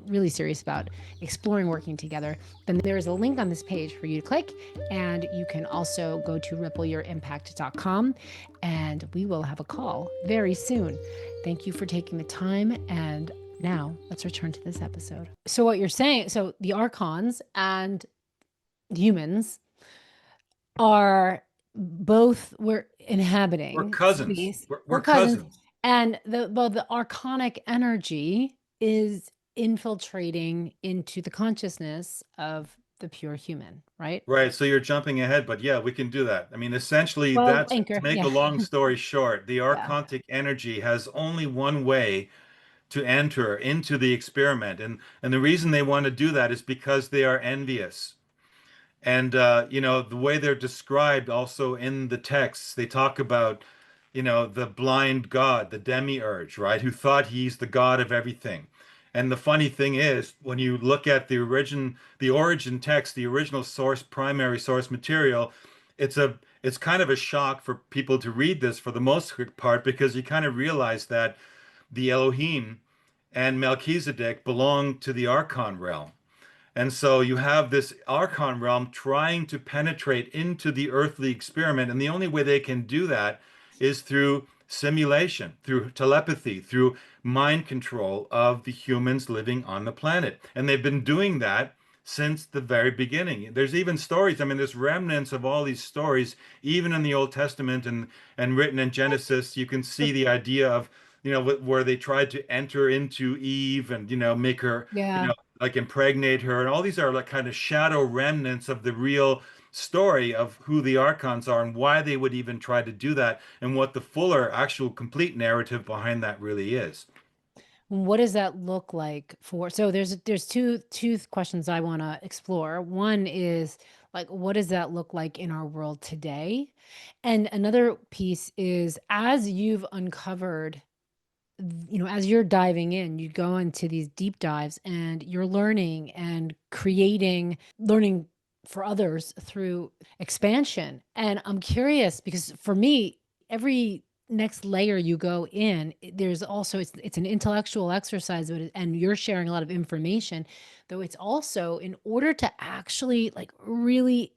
really serious about exploring working together, then there is a link on this page for you to click. And you can also go to rippleyouриmpact.com and we will have a call very soon. Thank you for taking the time. And now let's return to this episode. So what you're saying, so the archons and humans are both, we're We're inhabiting cousins. space. We're We're cousins. cousins. And the archonic energy is infiltrating into the consciousness of the pure human, right? Right. So you're jumping ahead, but yeah, we can do that. I mean, essentially, Well, that's to anchor, make a yeah. long story short, the Yeah. archontic energy has only one way to enter into the experiment. And the reason they want to do that is because they are envious. And the way they're described also in the texts, they talk about, the blind god, the demiurge, right, who thought he's the god of everything. And the funny thing is, when you look at the origin text, the original source, primary source material, it's kind of a shock for people to read this for the most part, because you kind of realize that the Elohim and Melchizedek belong to the Archon realm. And so you have this Archon realm trying to penetrate into the earthly experiment. And the only way they can do that is through simulation, through telepathy, through mind control of the humans living on the planet. And they've been doing that since the very beginning. There's even stories, I mean, there's remnants of all these stories, even in the Old Testament and written in Genesis. You can see the idea of, where they tried to enter into Eve and, make her, Yeah. like impregnate her, and all these are like kind of shadow remnants of the real story of who the archons are and why they would even try to do that, and what the fuller actual complete narrative behind that really is. What does that look like for, so there's two questions I want to explore. One is like, what does that look like in our world today? And another piece is, as you've uncovered, as you're diving in, you go into these deep dives and you're learning and creating, learning for others through expansion. And I'm curious because for me, every next layer you go in, there's also, it's an intellectual exercise, but and you're sharing a lot of information, though it's also in order to actually like really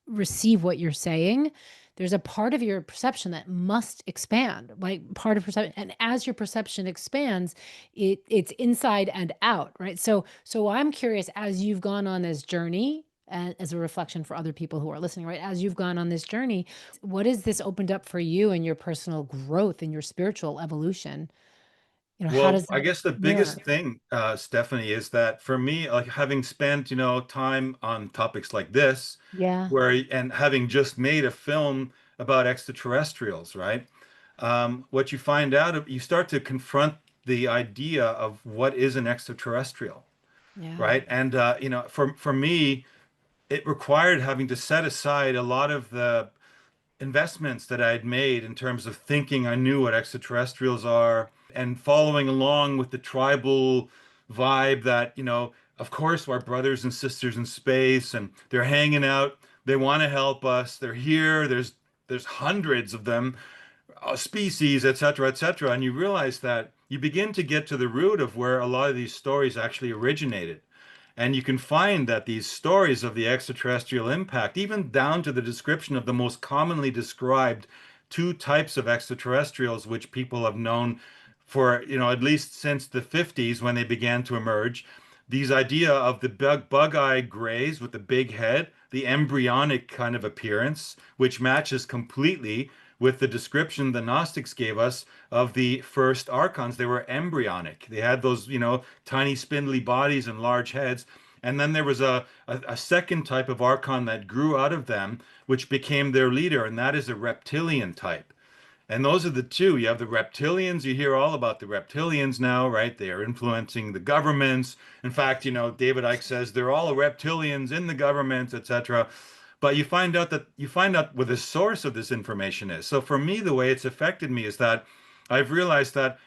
receive what you're saying, there's a part of your perception that must expand, like part of perception. And as your perception expands, it's inside and out, right? So I'm curious, as you've gone on this journey, as a reflection for other people who are listening, right? As you've gone on this journey, what has this opened up for you in your personal growth and your spiritual evolution? How Well, does I that? guess the Yeah. biggest thing, Stephanie, is that for me, like having spent, time on topics like this, Yeah. and having just made a film about extraterrestrials, right? What you find out, you start to confront the idea of what is an extraterrestrial, Yeah. right? And for me, it required having to set aside a lot of the investments that I'd made in terms of thinking I knew what extraterrestrials are and following along with the tribal vibe that, of course, our brothers and sisters in space and they're hanging out. They want to help us. They're here. There's hundreds of them, species, et cetera, et cetera. And you realize that you begin to get to the root of where a lot of these stories actually originated. And you can find that these stories of the extraterrestrial impact, even down to the description of the most commonly described two types of extraterrestrials, which people have known for, at least since the 50s when they began to emerge, these idea of the bug-eyed grays with the big head, the embryonic kind of appearance, which matches completely with the description the Gnostics gave us of the first archons. They were embryonic. They had those, tiny spindly bodies and large heads. And then there was a second type of archon that grew out of them, which became their leader, and that is a reptilian type. And those are the two. You have the reptilians. You hear all about the reptilians now, right? They are influencing the governments. In fact, David Icke says they're all reptilians in the government, etc. But you find out where the source of this information is. So for me, the way it's affected me is that I've realized that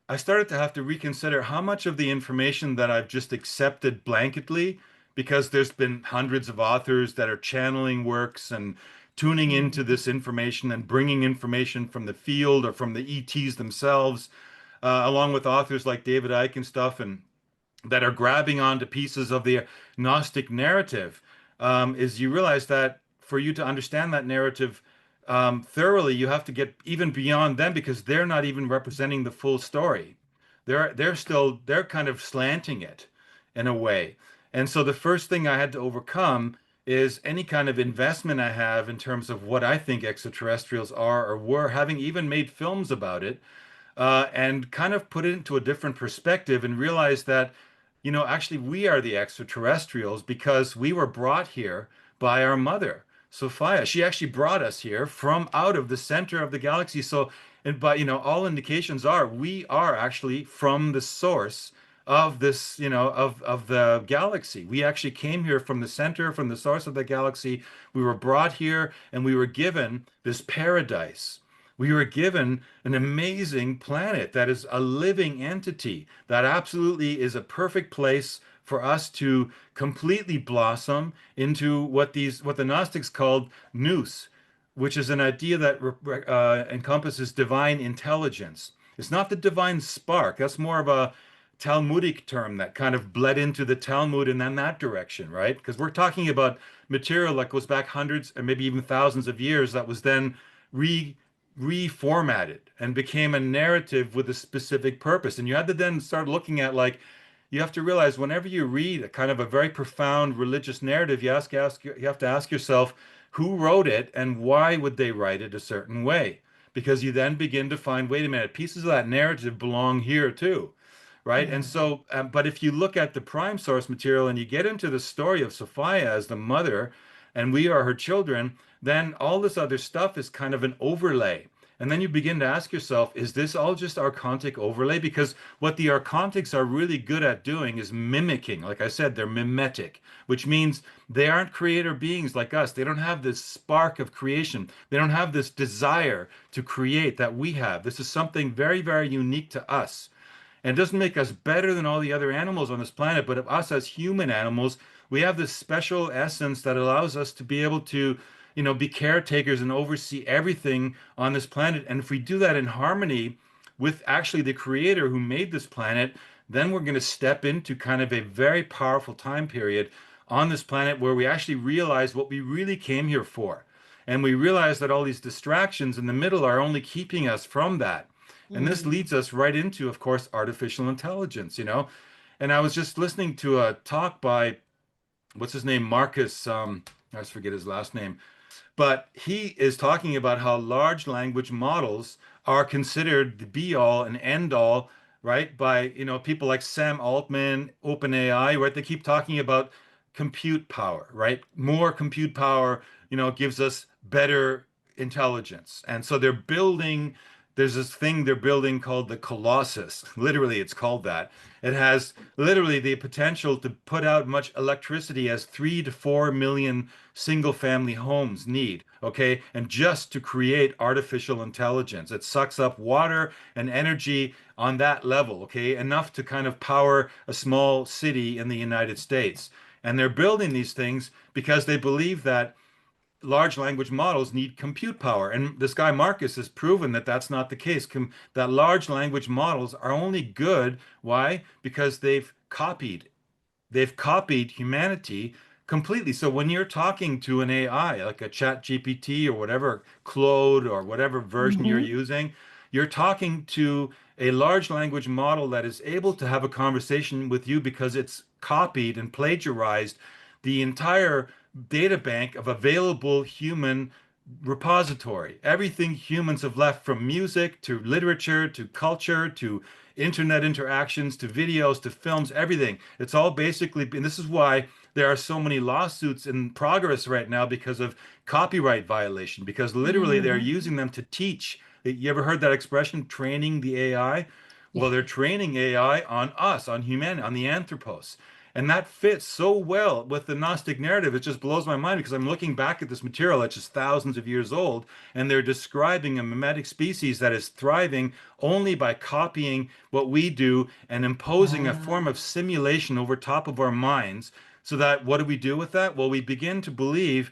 I started to have to reconsider how much of the information that I've just accepted blanketly, because there's been hundreds of authors that are channeling works and tuning into Mm. this information and bringing information from the field or from the ETs themselves, along with authors like David Icke and stuff, and that are grabbing onto pieces of the Gnostic narrative, is you realize that for you to understand that narrative thoroughly, you have to get even beyond them because they're not even representing the full story. They're kind of slanting it in a way. And so the first thing I had to overcome is any kind of investment I have in terms of what I think extraterrestrials are or were, having even made films about it, and kind of put it into a different perspective and realize that, actually we are the extraterrestrials because we were brought here by our mother, Sophia. She actually brought us here from out of the center of the galaxy. So, and but all indications are we are actually from the source of this, of the galaxy. We actually came here from the center, from the source of the galaxy. We were brought here and we were given this paradise. We were given an amazing planet that is a living entity that absolutely is a perfect place for us to completely blossom into what the Gnostics called nous, which is an idea that encompasses divine intelligence. It's not the divine spark. That's more of a Talmudic term that kind of bled into the Talmud and then that direction, right? Because we're talking about material that goes back hundreds or maybe even thousands of years that was then re reformatted and became a narrative with a specific purpose. And you had to then start looking at, like, you have to realize whenever you read a kind of a very profound religious narrative, you have to ask yourself who wrote it and why would they write it a certain way? Because you then begin to find, wait a minute, pieces of that narrative belong here too, right? And Yeah. so, but if you look at the prime source material and you get into the story of Sophia as the mother, and we are her children, then all this other stuff is kind of an overlay. And then you begin to ask yourself, is this all just archontic overlay? Because what the archontics are really good at doing is mimicking. Like I said, they're mimetic, which means they aren't creator beings like us. They don't have this spark of creation. They don't have this desire to create that we have. This is something very, very unique to us. And it doesn't make us better than all the other animals on this planet, but of us as human animals, we have this special essence that allows us to be able to, be caretakers and oversee everything on this planet. And if we do that in harmony with actually the creator who made this planet, then we're going to step into kind of a very powerful time period on this planet where we actually realize what we really came here for. And we realize that all these distractions in the middle are only keeping us from that. And this Mm. leads us right into, of course, artificial intelligence. And I was just listening to a talk by, what's his name? Marcus, I always forget his last name, but he is talking about how large language models are considered the be all and end all right? By, people like Sam Altman, OpenAI, right? They keep talking about compute power, right? More compute power, gives us better intelligence. And so there's this thing they're building called the Colossus. Literally, it's called that. It has literally the potential to put out much electricity as 3 to 4 million single family homes need, okay? And just to create artificial intelligence, it sucks up water and energy on that level, okay? Enough to kind of power a small city in the United States. And they're building these things because they believe that large language models need compute power. And this guy Marcus has proven that that's not the case. That large language models are only good. Why? Because they've copied humanity completely. So when you're talking to an AI, like a chat GPT or whatever, Claude or whatever version you're Hmm. using, you're talking to a large language model that is able to have a conversation with you because it's copied and plagiarized the entire data bank of available human repository. Everything humans have left, from music to literature to culture to internet interactions to videos to films, everything. It's all basically, and this is why there are so many lawsuits in progress right now because of copyright violation, because literally they're Hmm. using them to teach. You ever heard that expression, training the AI? Well, they're training AI on us, on humanity, on the anthropos. And that fits so well with the Gnostic narrative. It just blows my mind because I'm looking back at this material that's just thousands of years old, and they're describing a mimetic species that is thriving only by copying what we do and imposing a form of simulation over top of our minds. So that what do we do with that? Well, we begin to believe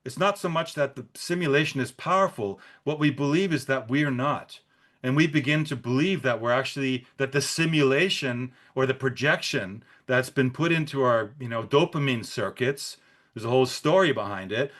it's not so much that the simulation is powerful. What we believe is that we're not. And we begin to believe that we're actually, that the simulation or the projection that's been put into our, dopamine circuits, there's a whole story behind it,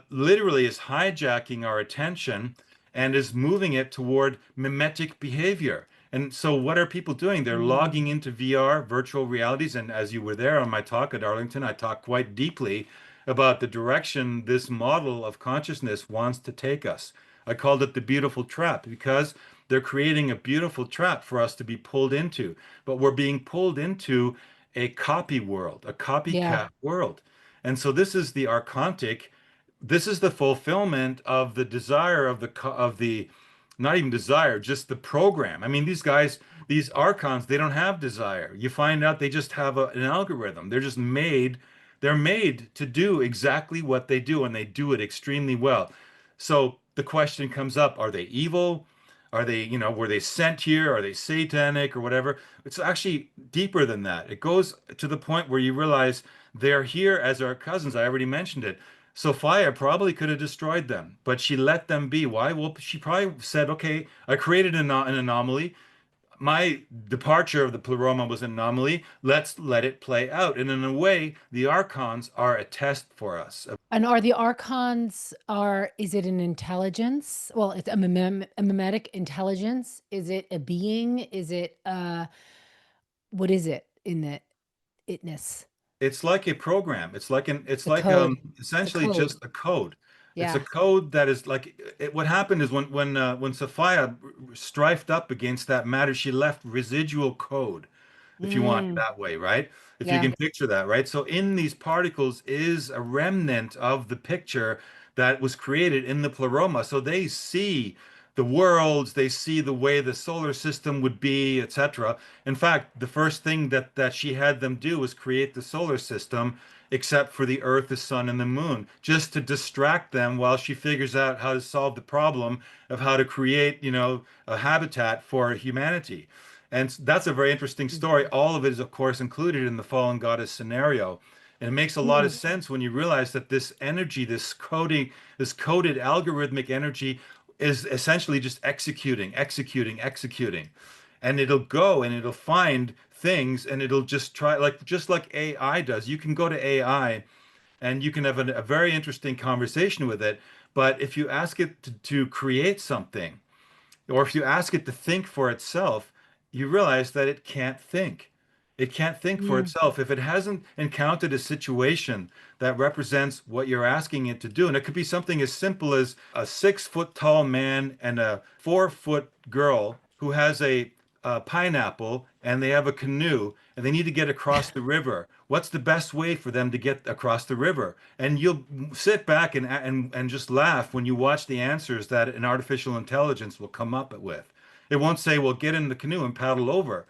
literally is hijacking our attention and is moving it toward mimetic behavior. And so, what are people doing? They're logging Mm. into VR, virtual realities. And as you were there on my talk at Arlington, I talked quite deeply about the direction this model of consciousness wants to take us. I called it the beautiful trap because they're creating a beautiful trap for us to be pulled into. But we're being pulled into a copy world, a Yeah. copycat world. And so this is the archontic, this is the fulfillment of the desire of the not even desire, just the program. I mean, these guys, these archons, they don't have desire. You find out they just have an algorithm. They're made to do exactly what they do, and they do it extremely well. So the question comes up, are they evil? Are they, were they sent here? Are they satanic or whatever? It's actually deeper than that. It goes to the point where you realize they're here as our cousins. I already mentioned it. Sophia probably could have destroyed them, but she let them be. Why? Well, she probably said, okay, I created an anomaly. My departure of the pleroma was an anomaly. Let's let it play out. And in a way, the archons are a test for us. And are the archons is it an intelligence? Well, it's a mimetic intelligence. Is it a being? Is it what is it in the itness? It's like a program. It's The like code. It's a essentially code. just a code. It's a Yeah. code that is like what happened is when Sophia strifed up against that matter, she left residual code, if you want it Mm, that way, right? If you yeah. can picture that, right? So in these particles is a remnant of the picture that was created in the pleroma. So they see the worlds, they see the way the solar system would be, etc. In fact, the first thing that she had them do was create the solar system, except for the Earth, the Sun, and the Moon, just to distract them while she figures out how to solve the problem of how to create, a habitat for humanity. And that's a very interesting story. Mhm. All of it is, of course, included in the fallen goddess scenario. And it makes a lot of Mm. sense when you realize that this energy, this coded algorithmic energy is essentially just executing, executing, executing. And it'll go and it'll find things and it'll just try, like just like AI does. You can go to AI and you can have a very interesting conversation with it. But if you ask it to create something, or if you ask it to think for itself, you realize that it can't think. It can't think for Mm. itself if it hasn't encountered a situation that represents what you're asking it to do. And it could be something as simple as a 6 foot tall man and a 4 foot girl who has a pineapple and they have a canoe and they need to get across the river. What's the best way for them to get across the river? And you'll sit back and just laugh when you watch the answers that an artificial intelligence will come up with. It won't say, "Well, get in the canoe and paddle over."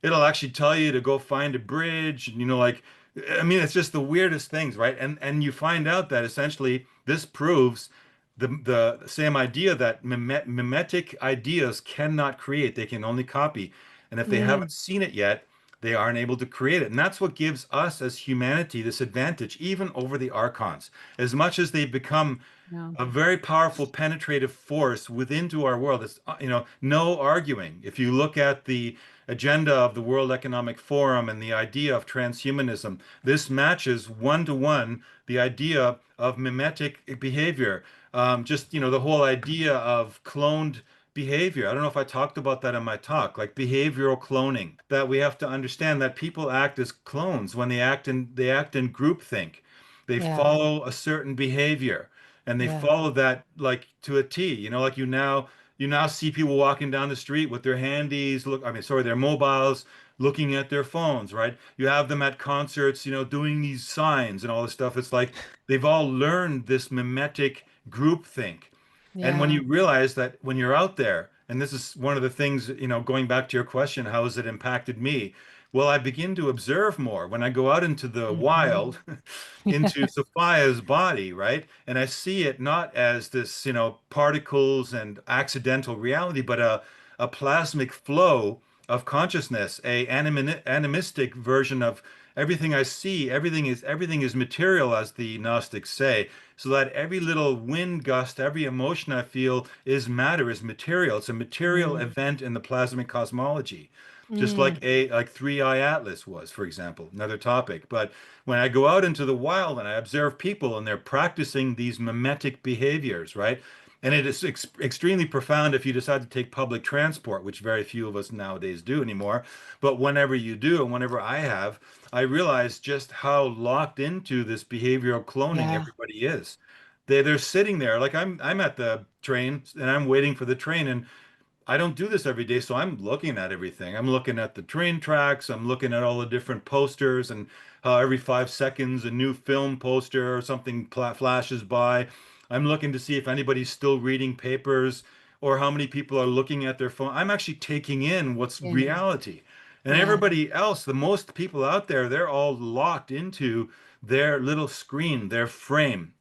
It'll actually tell you to go find a bridge, and like, I mean, it's just the weirdest things, right? And you find out that essentially this proves the same idea that mimetic ideas cannot create, they can only copy. And if they Mm, haven't seen it yet, they aren't able to create it. And that's what gives us as humanity this advantage, even over the archons. As much as they've become yeah. a very powerful penetrative force within to our world. It's, no arguing. If you look at the agenda of the World Economic Forum and the idea of transhumanism, this matches one to one the idea of mimetic behavior. Just, the whole idea of cloned behavior. I don't know if I talked about that in my talk, like behavioral cloning, that we have to understand that people act as clones when they act in groupthink. They Yeah. follow a certain behavior and they Yeah. follow that like to a T. Like you now see people walking down the street with their handies, their mobiles, looking at their phones, right? You have them at concerts, doing these signs and all this stuff. It's like they've all learned this mimetic groupthink. And when Yeah. you realize that when you're out there, and this is one of the things, going back to your question, how has it impacted me? Well, I begin to observe more when I go out into the Mhm. wild, into Sophia's body, right? And I see it not as this, particles and accidental reality, but a plasmic flow of consciousness, animistic version of everything I see. Everything is material, as the Gnostics say, so that every little wind gust, every emotion I feel is matter, is material. It's a material Mm, event in the plasmic cosmology, just like mm, like Three Eye Atlas was, for example, another topic. But when I go out into the wild and I observe people and they're practicing these mimetic behaviors, right? And it is extremely profound if you decide to take public transport, which very few of us nowadays do anymore. But whenever you do, and whenever I have, I realize just how locked into this behavioral cloning yeah. everybody is. They're sitting there like I'm at the train and I'm waiting for the train, and I don't do this every day, so I'm looking at everything. I'm looking at the train tracks. I'm looking at all the different posters and how every 5 seconds a new film poster or something flashes by. I'm looking to see if anybody's still reading papers or how many people are looking at their phone. I'm actually taking in what's And reality. And yeah. everybody else, the most people out there, they're all locked into their little screen, their frame.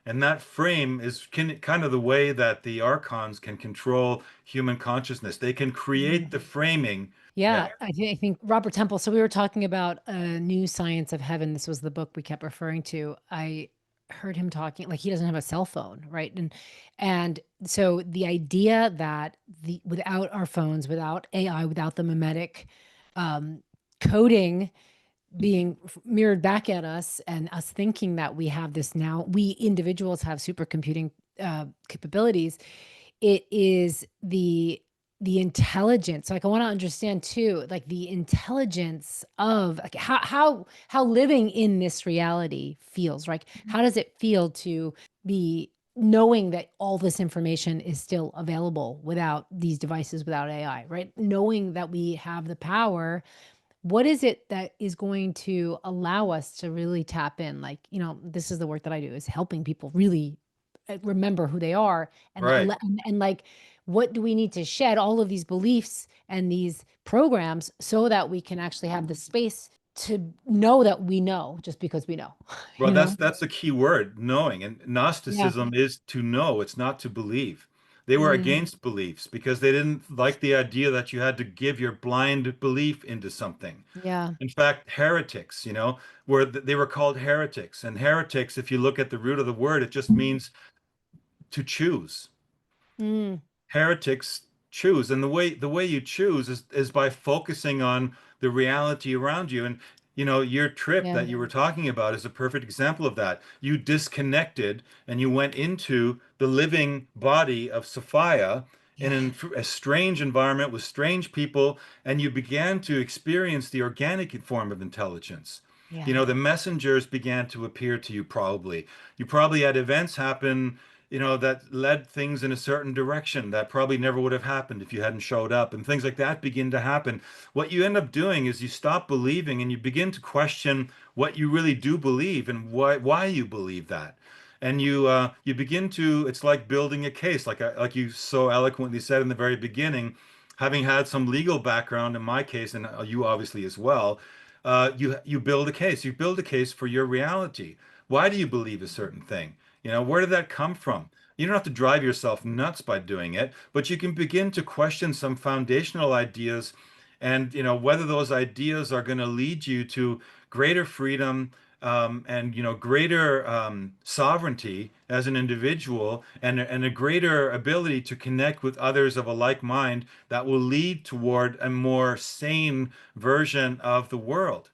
And that frame is kind of the way that the archons can control human consciousness. They can create the framing. Yeah. Yeah, I think Robert Temple. So we were talking about a new science of heaven. This was the book we kept referring to. I heard him talking like he doesn't have a cell phone, right? And so the idea that the without our phones, without AI, without the mimetic um, coding being mirrored back at us, and us thinking that we have this now, we individuals have supercomputing capabilities. It is the intelligence. Like I want to understand too, like the intelligence of like how living in this reality feels. Like how does it feel to be knowing that all this information is still available without these devices, without AI, right? Knowing that we have the power, what is it that is going to allow us to really tap in? Like, this is the work that I do, is helping people really remember who they are, Right. and like, what do we need to shed all of these beliefs and these programs so that we can actually have the space to know that we know just because we know, Well, that's the key word, knowing. And Yeah. Gnosticism is to know, it's not to believe. They were Mm, against beliefs because they didn't like the idea that you had to give your blind belief into something. yeah. In fact, heretics, they were called heretics. And heretics, if you look at the root of the word, it just means to choose. Mm, Heretics choose, and the way you choose is by focusing on the reality around you. And your trip yeah. that you were talking about is a perfect example of that. You disconnected and you went into the living body of Sophia in Yeah. a strange environment with strange people, and you began to experience the organic form of intelligence. Yeah. The messengers began to appear to you. Probably you probably had events happen that led things in a certain direction that probably never would have happened if you hadn't showed up, and things like that begin to happen. What you end up doing is you stop believing and you begin to question what you really do believe and why you believe that. And you begin to, it's like building a case, like you so eloquently said in the very beginning, having had some legal background in my case, and you obviously as well. You build a case. You build a case for your reality. Why do you believe a certain thing? Where did that come from? You don't have to drive yourself nuts by doing it, but you can begin to question some foundational ideas and whether those ideas are going to lead you to greater freedom, and greater sovereignty as an individual, and a greater ability to connect with others of a like mind that will lead toward a more sane version of the world.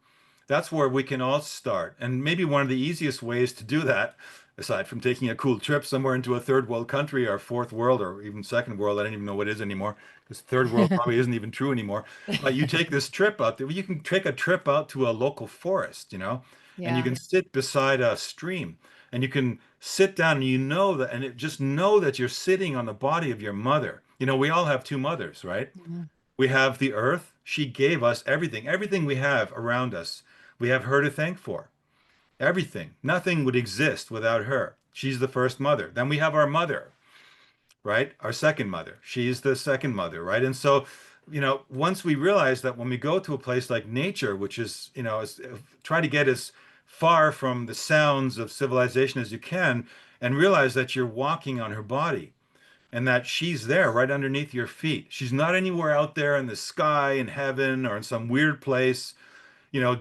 That's where we can all start. And maybe one of the easiest ways to do that, aside from taking a cool trip somewhere into a third world country or fourth world or even second world, I don't even know what it is anymore, because third world probably isn't even true anymore. But you take this trip out there, you can take a trip out to a local forest, and you Yeah. can sit beside a stream and you can sit down and just know that you're sitting on the body of your mother. We all have two mothers, right? Mhm. We have the earth. She gave us everything, everything we have around us. We have her to thank for. Everything. Nothing would exist without her. She's the first mother. Then we have our mother, right? Our second mother. She's the second mother, right? And so, once we realize that when we go to a place like nature, which is, try to get as far from the sounds of civilization as you can, and realize that you're walking on her body and that she's there right underneath your feet. She's not anywhere out there in the sky, in heaven, or in some weird place,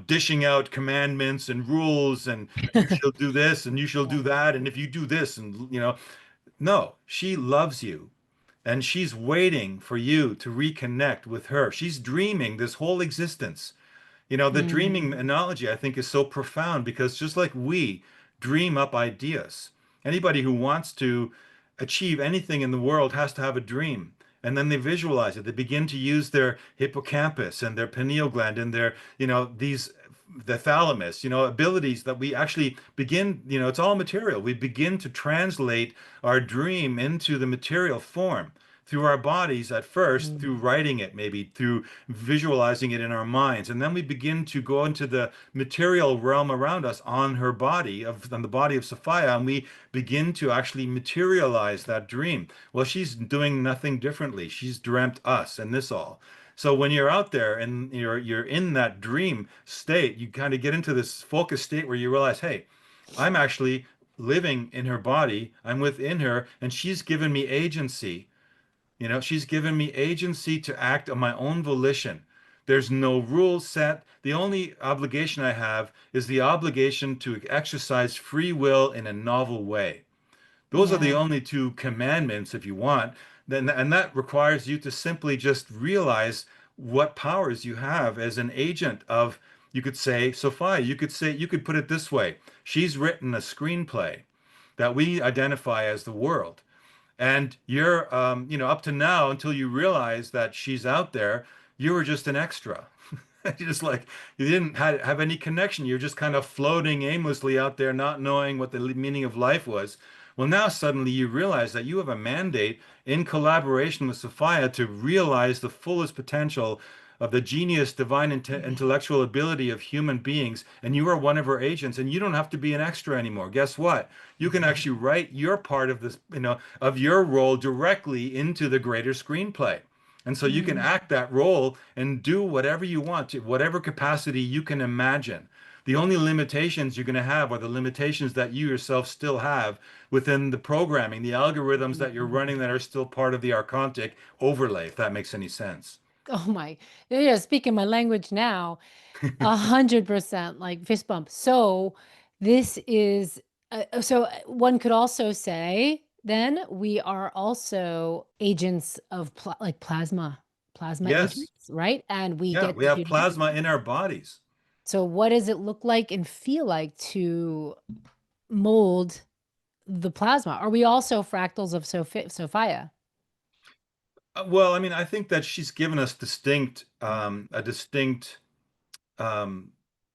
dishing out commandments and rules, and you shall do this and you shall Yeah. do that. And if you do this, and, no, she loves you. And she's waiting for you to reconnect with her. She's dreaming this whole existence. The dreaming Mm. analogy, I think, is so profound because just like we dream up ideas, anybody who wants to achieve anything in the world has to have a dream. And then they visualize it. They begin to use their hippocampus and their pineal gland and the thalamus, abilities that we actually begin, it's all material. We begin to translate our dream into the material form through our bodies at first, through Mm. writing it, maybe through visualizing it in our minds. And then we begin to go into the material realm around us on the body of Sophia, and we begin to actually materialize that dream. Well, she's doing nothing differently. She's dreamt us and this all. So when you're out there and you're in that dream state, you kind of get into this focused state where you realize, hey, I'm actually living in her body. I'm within her, and she's given me agency. She's given me agency to act on my own volition. There's no rule set. The only obligation I have is the obligation to exercise free will in a novel way. Those are the Yeah. only two commandments, if you want. Then, and that requires you to simply just realize what powers you have as an agent of, you could say, Sophia, you could put it this way. She's written a screenplay that we identify as the world. And you're, up to now, until you realize that she's out there, you were just an extra. You just like, you didn't have any connection. You're just kind of floating aimlessly out there, not knowing what the meaning of life was. Well, now suddenly you realize that you have a mandate in collaboration with Sophia to realize the fullest potential of the genius, divine, intellectual ability of human beings. And you are one of her agents, and you don't have to be an extra anymore. Guess what? You can actually write your part of this, of your role directly into the greater screenplay. And so you can Mm. act that role and do whatever you want to, whatever capacity you can imagine. The only limitations you're going to have are the limitations that you yourself still have within the programming, the algorithms that you're running that are still part of the archontic overlay, if that makes any sense. Oh my, yeah, speaking my language now, 100%, like fist bump. So this is, one could also say then we are also agents of like plasma Yes. agents, right? And we Yeah, get we have to, plasma in our bodies. so what does it look like and feel like to mold the plasma? Are we also fractals of Sophia? Well, I mean, I think that she's given us a distinct um,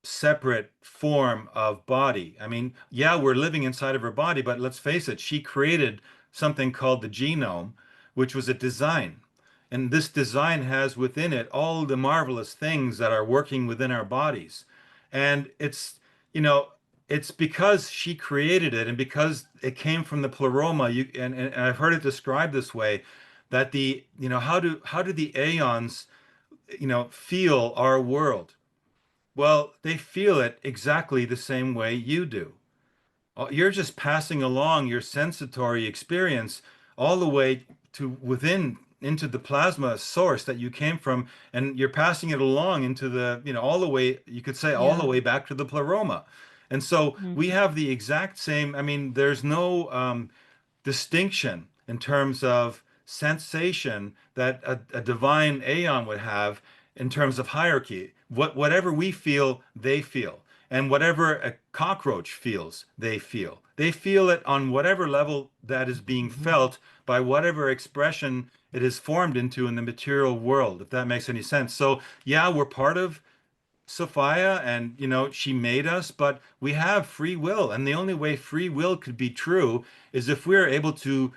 separate form of body. I mean, yeah, we're living inside of her body, but let's face it, she created something called the genome, which was a design. And this design has within it all the marvelous things that are working within our bodies. And you know, it's because she created it and because it came from the pleroma, and I've heard it described this way, that how do the aeons, feel our world? Well, they feel it exactly the same way you do. You're just passing along your sensatory experience all the way to within into the plasma source that you came from, and you're passing it along into all the way, you could say all the Yeah. way back to the pleroma. And so we Mhm. have the exact same, I mean, there's no distinction in terms of sensation that a divine aeon would have in terms of hierarchy. Whatever we feel, they feel. And whatever a cockroach feels, they feel. They feel it on whatever level that is being Mhm. felt by whatever expression it is formed into in the material world, if that makes any sense. So, yeah, we're part of Sophia, and she made us, but we have free will, and the only way free will could be true is if we're able to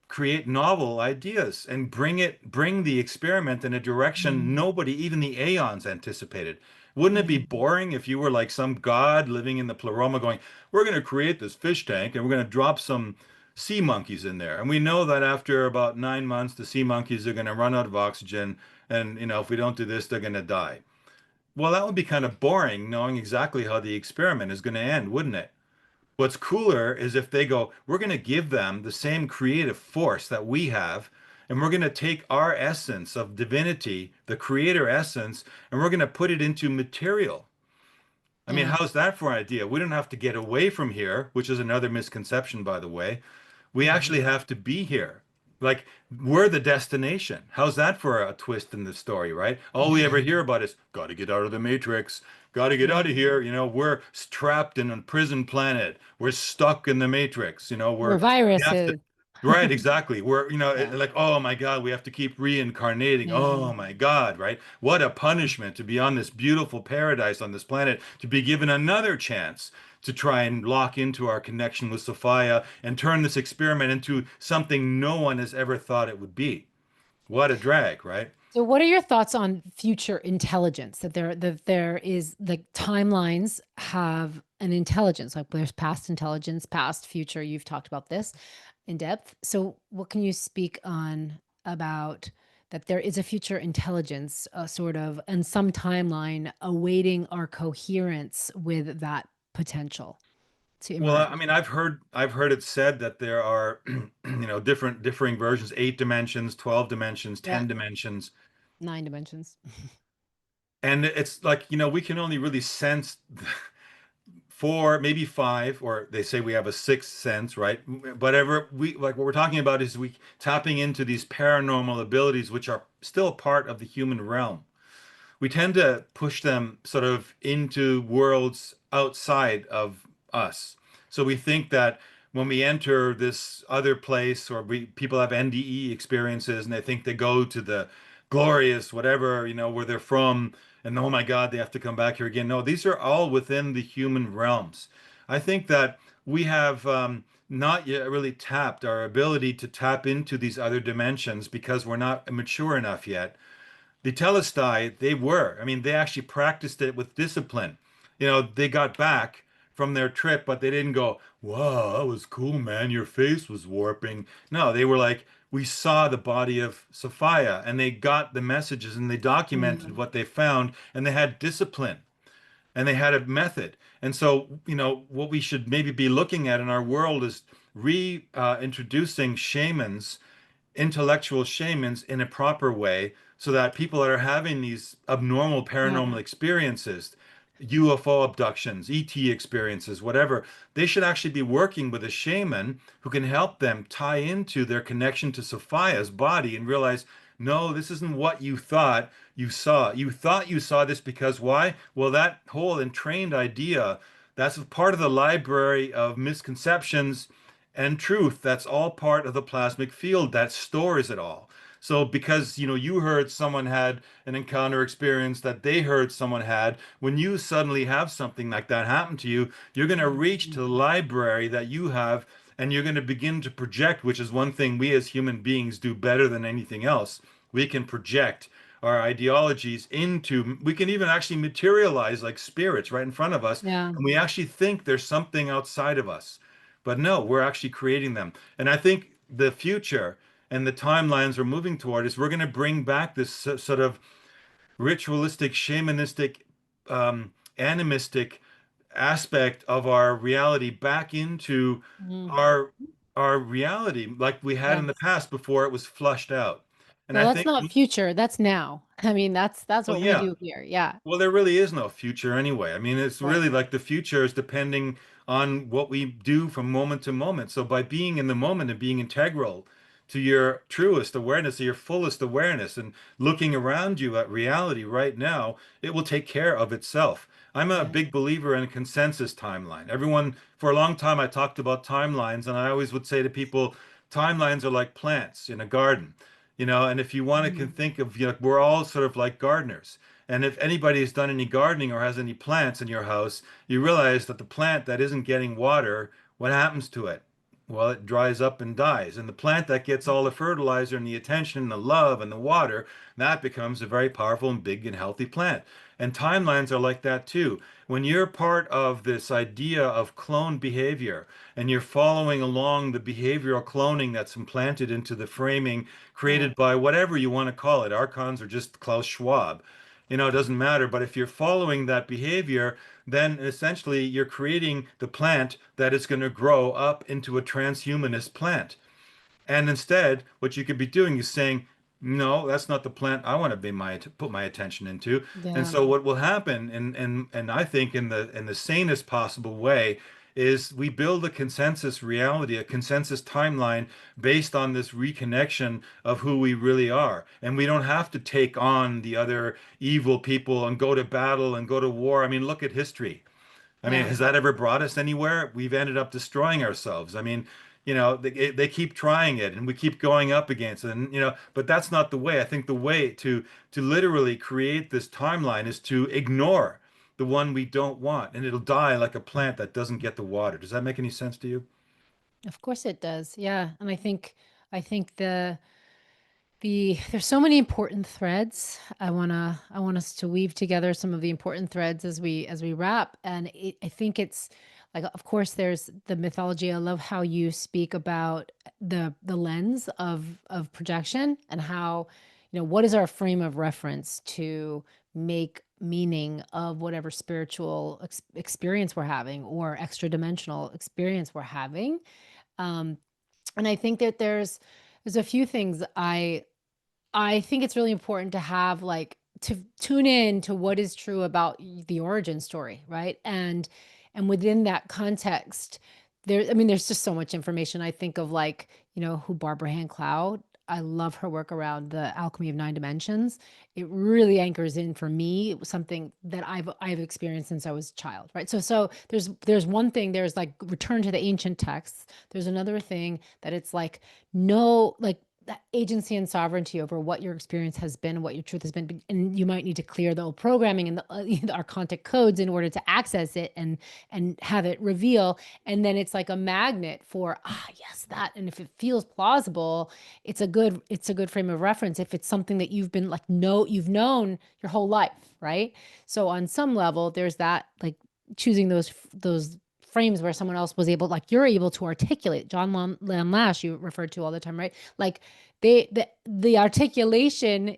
create novel ideas and bring the experiment in a direction Mhm. nobody, even the aeons, anticipated. Wouldn't it be Mhm. boring if you were like some god living in the pleroma going, we're going to create this fish tank and we're going to drop some sea monkeys in there, and we know that after about 9 months the sea monkeys are going to run out of oxygen, and if we don't do this they're going to die. Well, that would be kind of boring knowing exactly how the experiment is going to end, wouldn't it? What's cooler is if they go, we're going to give them the same creative force that we have, and we're going to take our essence of divinity, the creator essence, and we're going to put it into material. I mean, Yeah. how's that for an idea? We don't have to get away from here, which is another misconception, by the way. We Mhm. actually have to be here. Like, we're the destination. How's that for a twist in the story, right? All we ever hear about is, got to get out of the matrix, got to get out Yeah. of here. We're trapped in a prison planet. We're stuck in the matrix. We're We have to, viruses. right, exactly. We're, Yeah. like, oh my God, we have to keep reincarnating. Yeah. Oh my God, right? What a punishment to be on this beautiful paradise on this planet, to be given another chance to try and lock into our connection with Sophia and turn this experiment into something no one has ever thought it would be. What a drag, right? So what are your thoughts on future intelligence? That there is the timelines have an intelligence, like there's past intelligence, past, future. You've talked about this in depth. So what can you speak on about that there is a future intelligence, sort of, and some timeline awaiting our coherence with that potential to Well, emerge? I mean, I've heard it said that there are, differing versions, 8 dimensions, 12 dimensions, Yeah, 10 dimensions. 9 dimensions. And it's like, we can only really sense four, maybe five, or they say we have a sixth sense, right? Whatever what we're talking about is we tapping into these paranormal abilities, which are still part of the human realm. We tend to push them sort of into worlds outside of us. So we think that when we enter this other place, or people have NDE experiences and they think they go to the glorious whatever, where they're from, and oh my God, they have to come back here again. No, these are all within the human realms. I think that we have not yet really tapped our ability to tap into these other dimensions because we're not mature enough yet. The Telestai, they were. I mean, they actually practiced it with discipline. They got back from their trip, but they didn't go, "Wow, that was cool, man. Your face was warping." No, they were like, "We saw the body of Sophia," and they got the messages and they documented Mm. what they found, and they had discipline and they had a method. And so, what we should maybe be looking at in our world is reintroducing shamans, intellectual shamans, in a proper way, so that people that are having these abnormal paranormal Yeah. experiences, UFO abductions, ET experiences, whatever, they should actually be working with a shaman who can help them tie into their connection to Sophia's body and realize, no, this isn't what you thought you saw. You thought you saw this because why? Well, that whole entrained idea, that's part of the library of misconceptions and truth. That's all part of the plasmic field that stores it all. So because, you heard someone had an encounter experience that they heard someone had, when you suddenly have something like that happen to you, you're going to reach to the Mhm. library that you have and you're going to begin to project, which is one thing we as human beings do better than anything else. We can project our ideologies into, we can even actually materialize like spirits right in front of us. Yeah. And we actually think there's something outside of us. But no, we're actually creating them. And I think the future and the timelines we're moving toward is we're going to bring back this sort of ritualistic, shamanistic, animistic aspect of our reality back into Mhm. our our reality like we had in the Yes. past before it was flushed out. And Well, I that's think, not future, that's now. I mean, that's well, what we yeah. do here. Yeah. Well, there really is no future anyway. I mean, it's Right. really like the future is depending on what we do from moment to moment. So by being in the moment and being integral to your truest awareness, to your fullest awareness, and looking around you at reality right now, it will take care of itself. I'm a Yeah. big believer in a consensus timeline. Everyone, for a long time, I talked about timelines, and I always would say to people, timelines are like plants in a garden. And if you want to can Mhm. think of, we're all sort of like gardeners. And if anybody has done any gardening or has any plants in your house, you realize that the plant that isn't getting water, what happens to it? Well, it dries up and dies. And the plant that gets all the fertilizer and the attention and the love and the water, that becomes a very powerful and big and healthy plant. And timelines are like that too. When you're part of this idea of clone behavior and you're following along the behavioral cloning that's implanted into the framing Yeah. created by whatever you want to call it, archons or just Klaus Schwab, it doesn't matter. But if you're following that behavior, then essentially you're creating the plant that is going to grow up into a transhumanist plant. And instead, what you could be doing is saying, no, that's not the plant I want to put my attention into. And Yeah. so what will happen, and I think in the sanest possible way, is we build a consensus reality, a consensus timeline based on this reconnection of who we really are. And we don't have to take on the other evil people and go to battle and go to war. I mean, look at history. I mean, Yeah. has that ever brought us anywhere? We've ended up destroying ourselves. I mean, they keep trying it and we keep going up against it. And, but that's not the way. I think the way to literally create this timeline is to ignore the one we don't want, and it'll die like a plant that doesn't get the water. Does that make any sense to you? Of course it does. Yeah. And I think there's so many important threads. I want us to weave together some of the important threads as we wrap. And I think it's like, of course, there's the mythology. I love how you speak about the lens of projection and how, what is our frame of reference to make meaning of whatever spiritual experience we're having or extra dimensional experience we're having. Um, and I think that there's a few things I think it's really important to have like to tune in to what is true about the origin story, right? And within that context, I mean, there's just so much information. I think of like, who Barbara Hand Cloud. I love her work around the alchemy of nine dimensions. It really anchors in for me something that I've experienced since I was a child, right? So there's one thing, there's like return to the ancient texts. There's another thing that it's like no like that agency and sovereignty over what your experience has been, what your truth has been, and you might need to clear the old programming and the archontic codes in order to access it and have it reveal. And then it's like a magnet for yes, that. And if it feels plausible, it's a good frame of reference. If it's something that you've been like you've known your whole life, right? So on some level, there's that like choosing those frames where someone else was able, like you're able to articulate. John Lam Lash, you referred to all the time, right? Like the articulation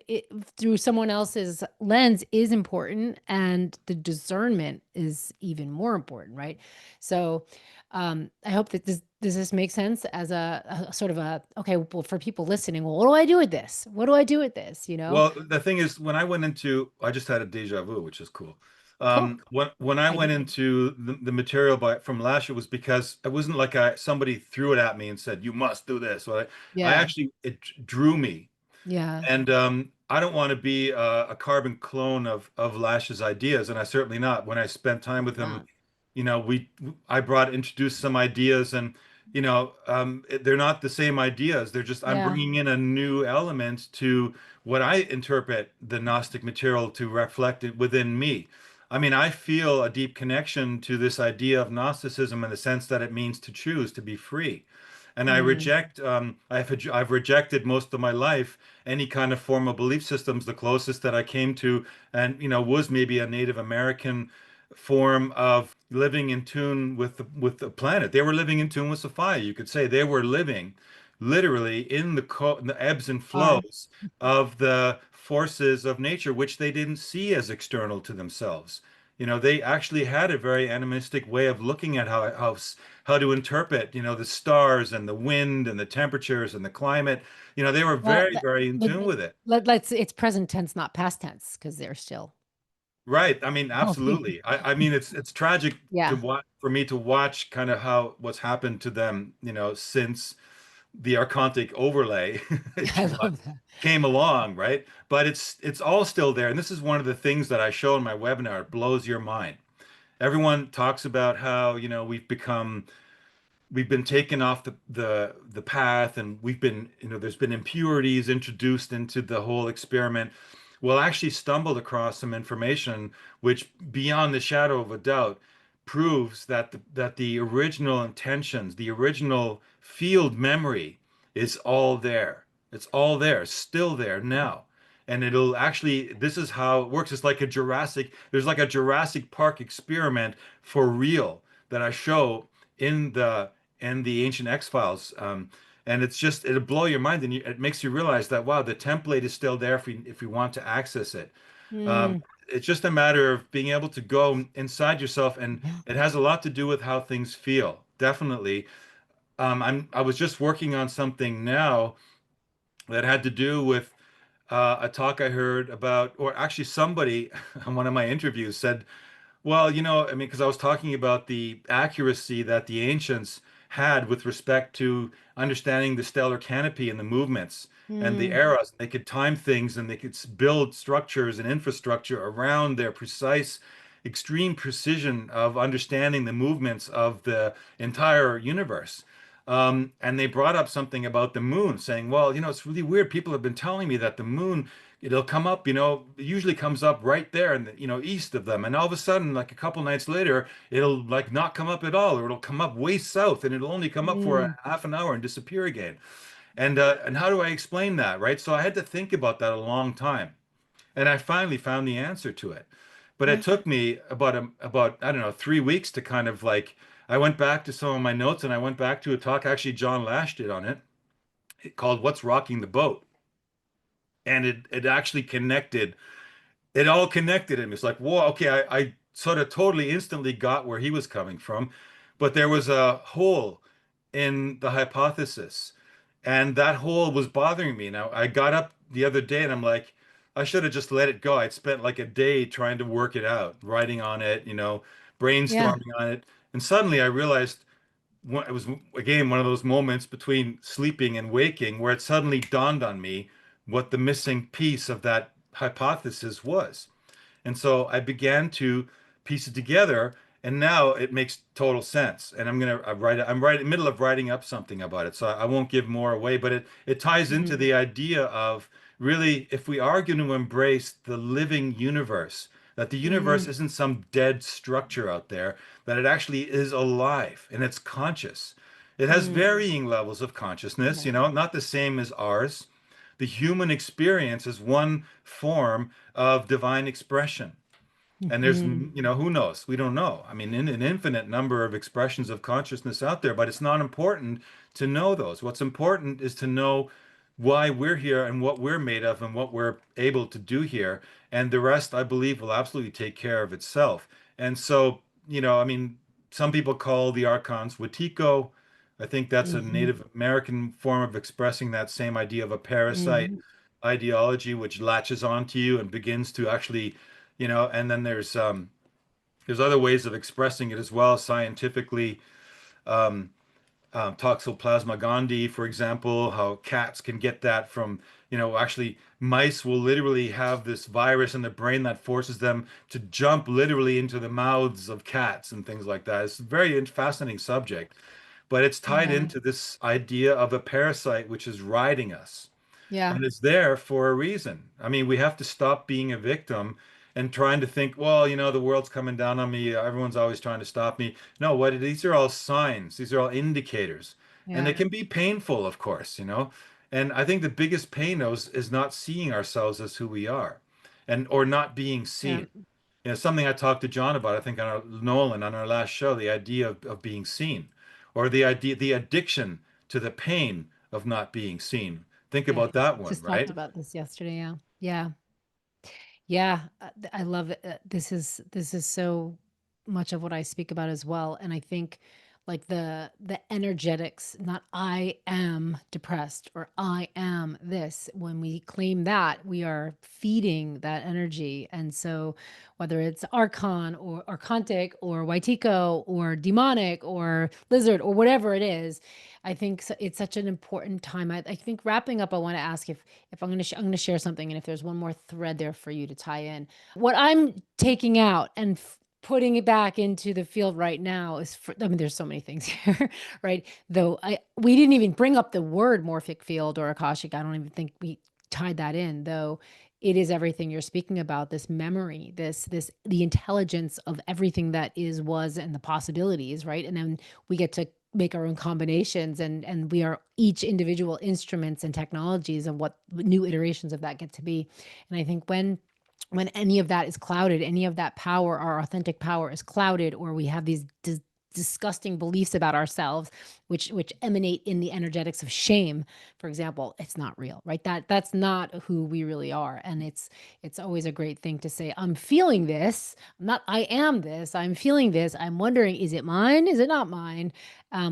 through someone else's lens is important, and the discernment is even more important, right? So, I hope that does this make sense as a sort of a okay, well, for people listening, well, what do I do with this? What do I do with this? Well, the thing is, when I went into, I just had a deja vu, which is cool. Cool. When I I went get into the material from last year was because it wasn't like somebody threw it at me and said, you must do this. So I yeah, actually, it drew me. yeah, And I don't want to be a carbon clone of Lash's ideas, and I certainly not. When I spent time with him, not I introduced some ideas, and they're not the same ideas. They're just, I'm Yeah. bringing in a new element to what I interpret the Gnostic material to reflect it within me. I mean, I feel a deep connection to this idea of Gnosticism in the sense that it means to choose, to be free. And Mm. I've rejected most of my life any kind of formal belief systems. The closest that I came to, and was maybe a Native American form of living in tune with the planet. They were living in tune with Sophia. You could say they were living literally in in the ebbs and Are. flows of the forces of nature, which they didn't see as external to themselves. They actually had a very animistic way of looking at how to interpret, the stars and the wind and the temperatures and the climate. They were Well, very, very in let, tune with it. let's it's present tense, not past tense, because they're still Right. I mean, evolving. absolutely. I mean, it's tragic to Yeah. watch for me to watch kind of how what's happened to them, since the Archontic overlay I what love that. came along, right? But it's all still there. And this is one of the things that I show in my webinar. It blows your mind. Everyone talks about how, we've been taken off the path, and we've been, there's been impurities introduced into the whole experiment. Well, actually stumbled across some information which, beyond the shadow of a doubt, proves that the original intentions, the original field memory, is all there. It's all there, still there now. And it'll actually, this is how it works. It's like there's like a Jurassic Park experiment for real that I show in the Ancient X-Files. And it'll blow your mind, and it makes you realize that, wow, the template is still there if we want to access it. Um, Mm. it's just a matter of being able to go inside yourself, and Yeah. it has a lot to do with how things feel. Definitely. I was just working on something now that had to do with a talk I heard about, or actually somebody on one of my interviews said, well, I mean, because I was talking about the accuracy that the ancients had with respect to understanding the stellar canopy and the movements and the Mm. eras. They could time things, and they could build structures and infrastructure around their precise, extreme precision of understanding the movements of the entire universe. And they brought up something about the moon, saying, well, it's really weird. People have been telling me that the moon, it'll come up, it usually comes up right there in the, east of them. And all of a sudden, like a couple nights later, it'll like not come up at all, or it'll come up way south, and it'll only come up for a Mm. half an hour and disappear again. And how do I explain that, right? So I had to think about that a long time, and I finally found the answer to it. But it Yeah. took me about I don't know, 3 weeks to kind of like, I went back to some of my notes, and I went back to a talk actually John Lash did on it, called "What's Rocking the Boat," and it actually connected. It all connected him. It's like, whoa, okay, I sort of totally instantly got where he was coming from, but there was a hole in the hypothesis, and that hole was bothering me. Now, I got up the other day, and I'm like, I should have just let it go. I'd spent like a day trying to work it out, writing on it, Yeah. brainstorming on it, and suddenly I realized, it was again one of those moments between sleeping and waking where it suddenly dawned on me what the missing piece of that hypothesis was. And so I began to piece it together, and now it makes total sense. And I'm right in the middle of writing up something about it, so I won't give more away, but it ties into Mm. the idea of, really, if we are going to embrace the living universe, that the universe Mm. isn't some dead structure out there, that it actually is alive and it's conscious. It has Mm. varying levels of consciousness, Yeah. not the same as ours. The human experience is one form of divine expression. And there's, Mhm. who knows? We don't know. I mean, in an infinite number of expressions of consciousness out there, but it's not important to know those. What's important is to know why we're here and what we're made of and what we're able to do here. And the rest, I believe, will absolutely take care of itself. And so, I mean, some people call the archons Wetiko. I think that's a Mhm. Native American form of expressing that same idea of a parasite Mhm. ideology, which latches onto you and begins to actually, and then there's other ways of expressing it as well scientifically. Um, Toxoplasma gondii, for example, how cats can get that from, actually mice will literally have this virus in their brain that forces them to jump literally into the mouths of cats and things like that. It's a very fascinating subject. but it's tied Yeah. into this idea of a parasite which is riding us. Yeah. And it's there for a reason. I mean, we have to stop being a victim and trying to think, well, the world's coming down on me. Everyone's always trying to stop me. No, these are all signs. These are all indicators. And they Yeah. can be painful, of course. And I think the biggest pain is not seeing ourselves as who we are and or not being Yeah. seen. Something I talked to John about, I think Nolan on our last show, the idea of being seen, or the addiction to the pain of not being seen. Think Yeah. about that one, Just talked right? about this yesterday. Yeah. Yeah. Yeah, I love it. This is so much of what I speak about as well, and I think like the energetics, not I am depressed or I am this. When we claim that, we are feeding that energy, and so whether it's Archon or Archontic or Waitiko or demonic or lizard or whatever it is, I think it's such an important time. I think wrapping up, I want to ask if I'm going to share something, and if there's one more thread there for you to tie in. What I'm taking out and putting it back into the field right now is I mean, there's so many things here, right? Though we didn't even bring up the word morphic field or Akashic. I don't even think we tied that in, though it is everything you're speaking about, this memory, this the intelligence of everything that is, was, and the possibilities, right? And then we get to make our own combinations, and we are each individual instruments and technologies of what new iterations of that get to be. And I think when any of that is clouded, any of that power, our authentic power is clouded, or we have these disgusting beliefs about ourselves, which emanate in the energetics of shame, for example, it's not real, right? That's not who we really are. And it's always a great thing to say, I'm feeling this. I'm not I am this. I'm feeling this. I'm wondering, is it mine? Is it not mine?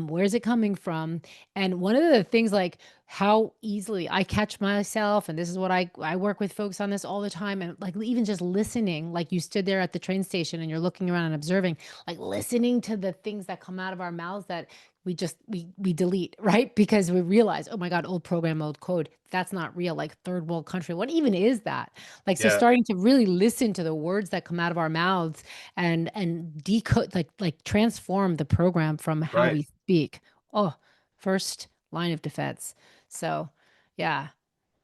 Where's it coming from? And one of the things, like how easily I catch myself, and this is what I work with folks on this all the time, and like even just listening, like you stood there at the train station and you're looking around and observing, like listening to the things that come out of our mouths that we delete, right? Because we realize, oh my God, old program, old code. That's not real. Like third world country. What even is that? Like, so Yeah, starting to really listen to the words that come out of our mouths and decode, like transform the program from how right. we speak. Oh, first line of defense. So, yeah.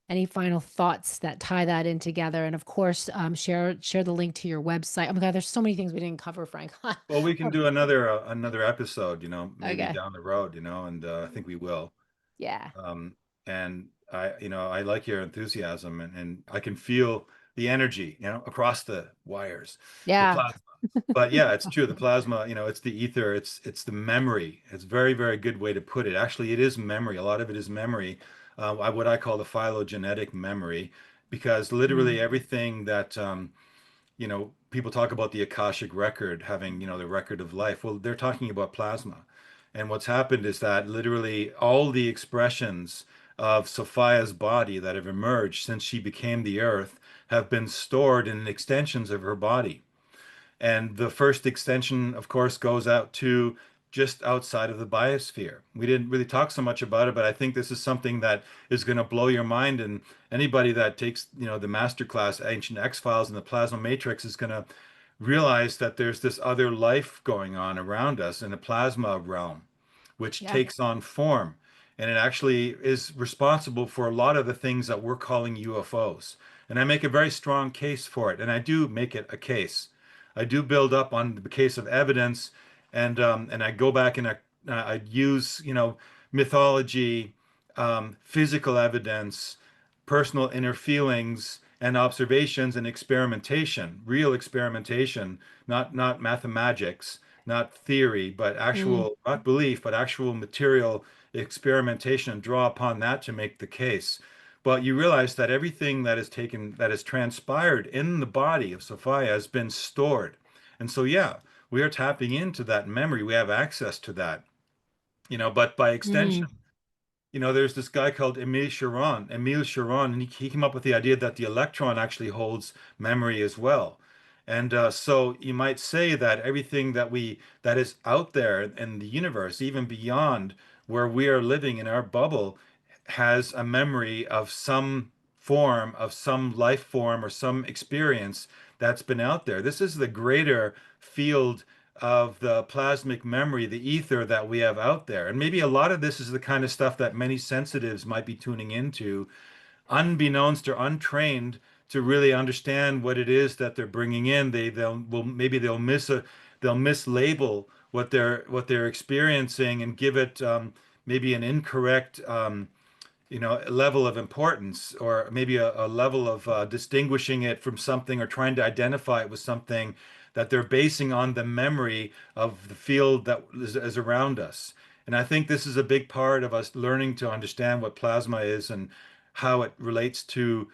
Any final thoughts that tie that in together? And of course, share the link to your website. Oh my God, there's so many things we didn't cover, Frank. Well, we can do another episode, maybe Okay. down the road, and I think we will. Yeah. Um, and I like your enthusiasm, and I can feel the energy, across the wires, the Yeah. plasma. But yeah, it's true. The plasma, it's the ether, it's the memory. It's a very, very good way to put it. Actually, it is memory. A lot of it is memory, what I call the phylogenetic memory, because literally Mm. everything that people talk about the Akashic record having, the record of life. Well, they're talking about plasma. And what's happened is that literally all the expressions of Sophia's body that have emerged since she became the earth have been stored in extensions of her body. And the first extension, of course, goes out to just outside of the biosphere. We didn't really talk so much about it, but I think this is something that is going to blow your mind. And anybody that takes, the masterclass, Ancient X-Files and the Plasma Matrix, is going to realize that there's this other life going on around us in the plasma realm, which Yeah. takes on form. And it actually is responsible for a lot of the things that we're calling UFOs. And I make a very strong case for it. And I do make it a case. I do build up on the case of evidence, and I go back and I use mythology, physical evidence, personal inner feelings, and observations and experimentation, real experimentation, not mathematics, not theory, but Mm. actual, not belief, but actual material experimentation, and draw upon that to make the case. But you realize that everything that has transpired in the body of Sophia has been stored. And so, yeah, we are tapping into that memory. We have access to that, but by extension, Mm. there's this guy called Emile Chiron, and he came up with the idea that the electron actually holds memory as well. And so you might say that everything that is out there in the universe, even beyond where we are living in our bubble, has a memory of some form, of some life form, or some experience that's been out there. This is the greater field of the plasmic memory, the ether that we have out there. And maybe a lot of this is the kind of stuff that many sensitives might be tuning into, unbeknownst or untrained, to really understand what it is that they're bringing in. They'll they'll mislabel what they're experiencing and give it maybe an incorrect level of importance, or maybe a level of distinguishing it from something, or trying to identify it with something that they're basing on the memory of the field that is around us. And I think this is a big part of us learning to understand what plasma is and how it relates to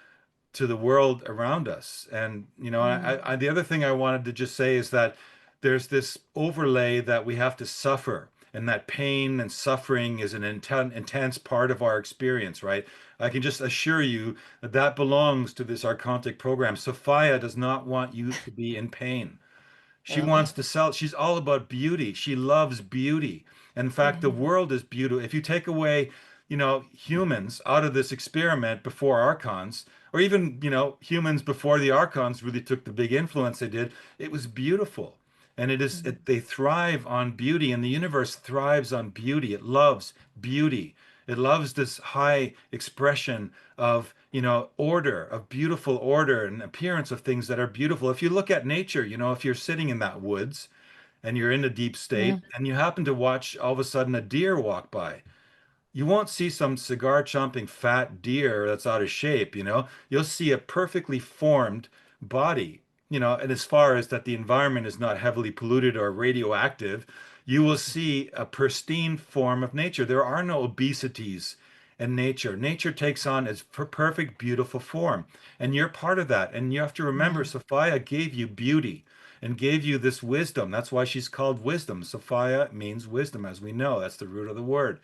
the world around us. And Mm, the other thing I wanted to just say is that there's this overlay that we have to suffer, and that pain and suffering is an intense part of our experience, right? I can just assure you that that belongs to this archontic program. Sophia does not want you to be in pain. She oh, wants to sell. She's all about beauty. She loves beauty. In fact, the mhm, world is beautiful. If you take away, humans out of this experiment before archons, or even, humans before the archons really took the big influence they did, it was beautiful. And mhm, they thrive on beauty, and the universe thrives on beauty. It loves beauty. It loves this high expression of, order, of beautiful order and appearance of things that are beautiful. If you look at nature, if you're sitting in that woods and you're in a deep state mm, and you happen to watch all of a sudden a deer walk by, you won't see some cigar chomping fat deer that's out of shape. You'll see a perfectly formed body, and as far as that the environment is not heavily polluted or radioactive, you will see a pristine form of nature. There are no obesities in nature. Nature takes on its perfect, beautiful form. And you're part of that. And you have to remember, mm, Sophia gave you beauty and gave you this wisdom. That's why she's called wisdom. Sophia means wisdom, as we know. That's the root of the word.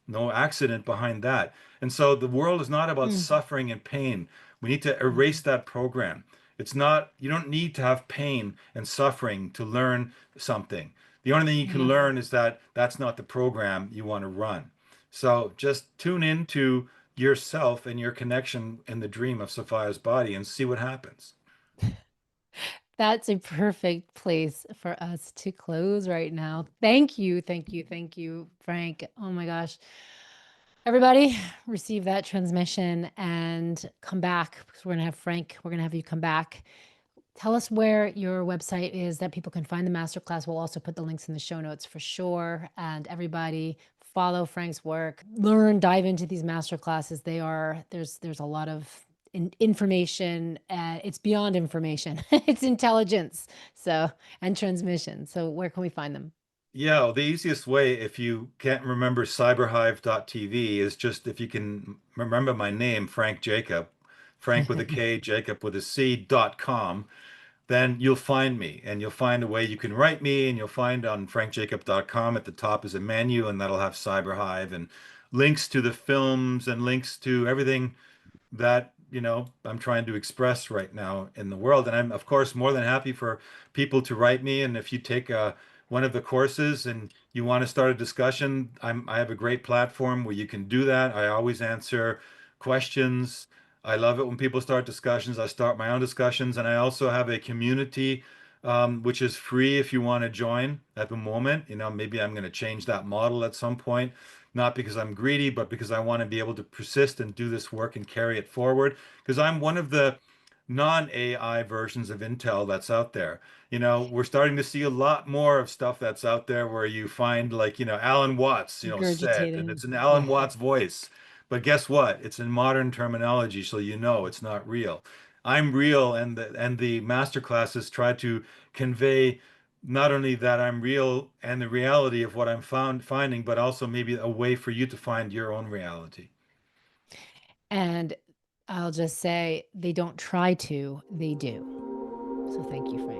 No accident behind that. And so the world is not about mm, suffering and pain. We need to erase mm, that program. It's not, you don't need to have pain and suffering to learn something. The only thing you can mhm. learn is that that's not the program you want to run. So just tune into yourself and your connection in the dream of Sophia's body and see what happens. That's a perfect place for us to close right now. Thank you, thank you, thank you, Frank. Oh my gosh. Everybody, receive that transmission and come back because we're going to have Frank, we're going to have you come back. Tell us where your website is that people can find the masterclass. We'll also put the links in the show notes for sure. And everybody follow Frank's work, learn, dive into these masterclasses. There's a lot of information. It's beyond information. It's intelligence. So, and transmission. So where can we find them? Yeah, well, the easiest way, if you can't remember cyberhive.tv, is just if you can remember my name, Frank Jacob, Frank with a K, Jacob with a C.com, then you'll find me, and you'll find a way you can write me, and you'll find on frankjacob.com at the top is a menu, and that'll have Cyberhive and links to the films and links to everything that I'm trying to express right now in the world. And I'm of course more than happy for people to write me. And if you take one of the courses and you want to start a discussion, I have a great platform where you can do that. I always answer questions. I love it when people start discussions. I start my own discussions, and I also have a community which is free if you want to join at the moment. Maybe I'm going to change that model at some point, not because I'm greedy, but because I want to be able to persist and do this work and carry it forward. Because I'm one of the non-AI versions of Intel that's out there. We're starting to see a lot more of stuff that's out there where you find, like, Alan Watts, said, and Regurgitating. it's an Alan Yeah. Watts voice. But guess what? It's in modern terminology, so it's not real. I'm real, and the master classes try to convey not only that I'm real and the reality of what I'm finding, but also maybe a way for you to find your own reality. And I'll just say they don't try to, they do. So thank you, Frank.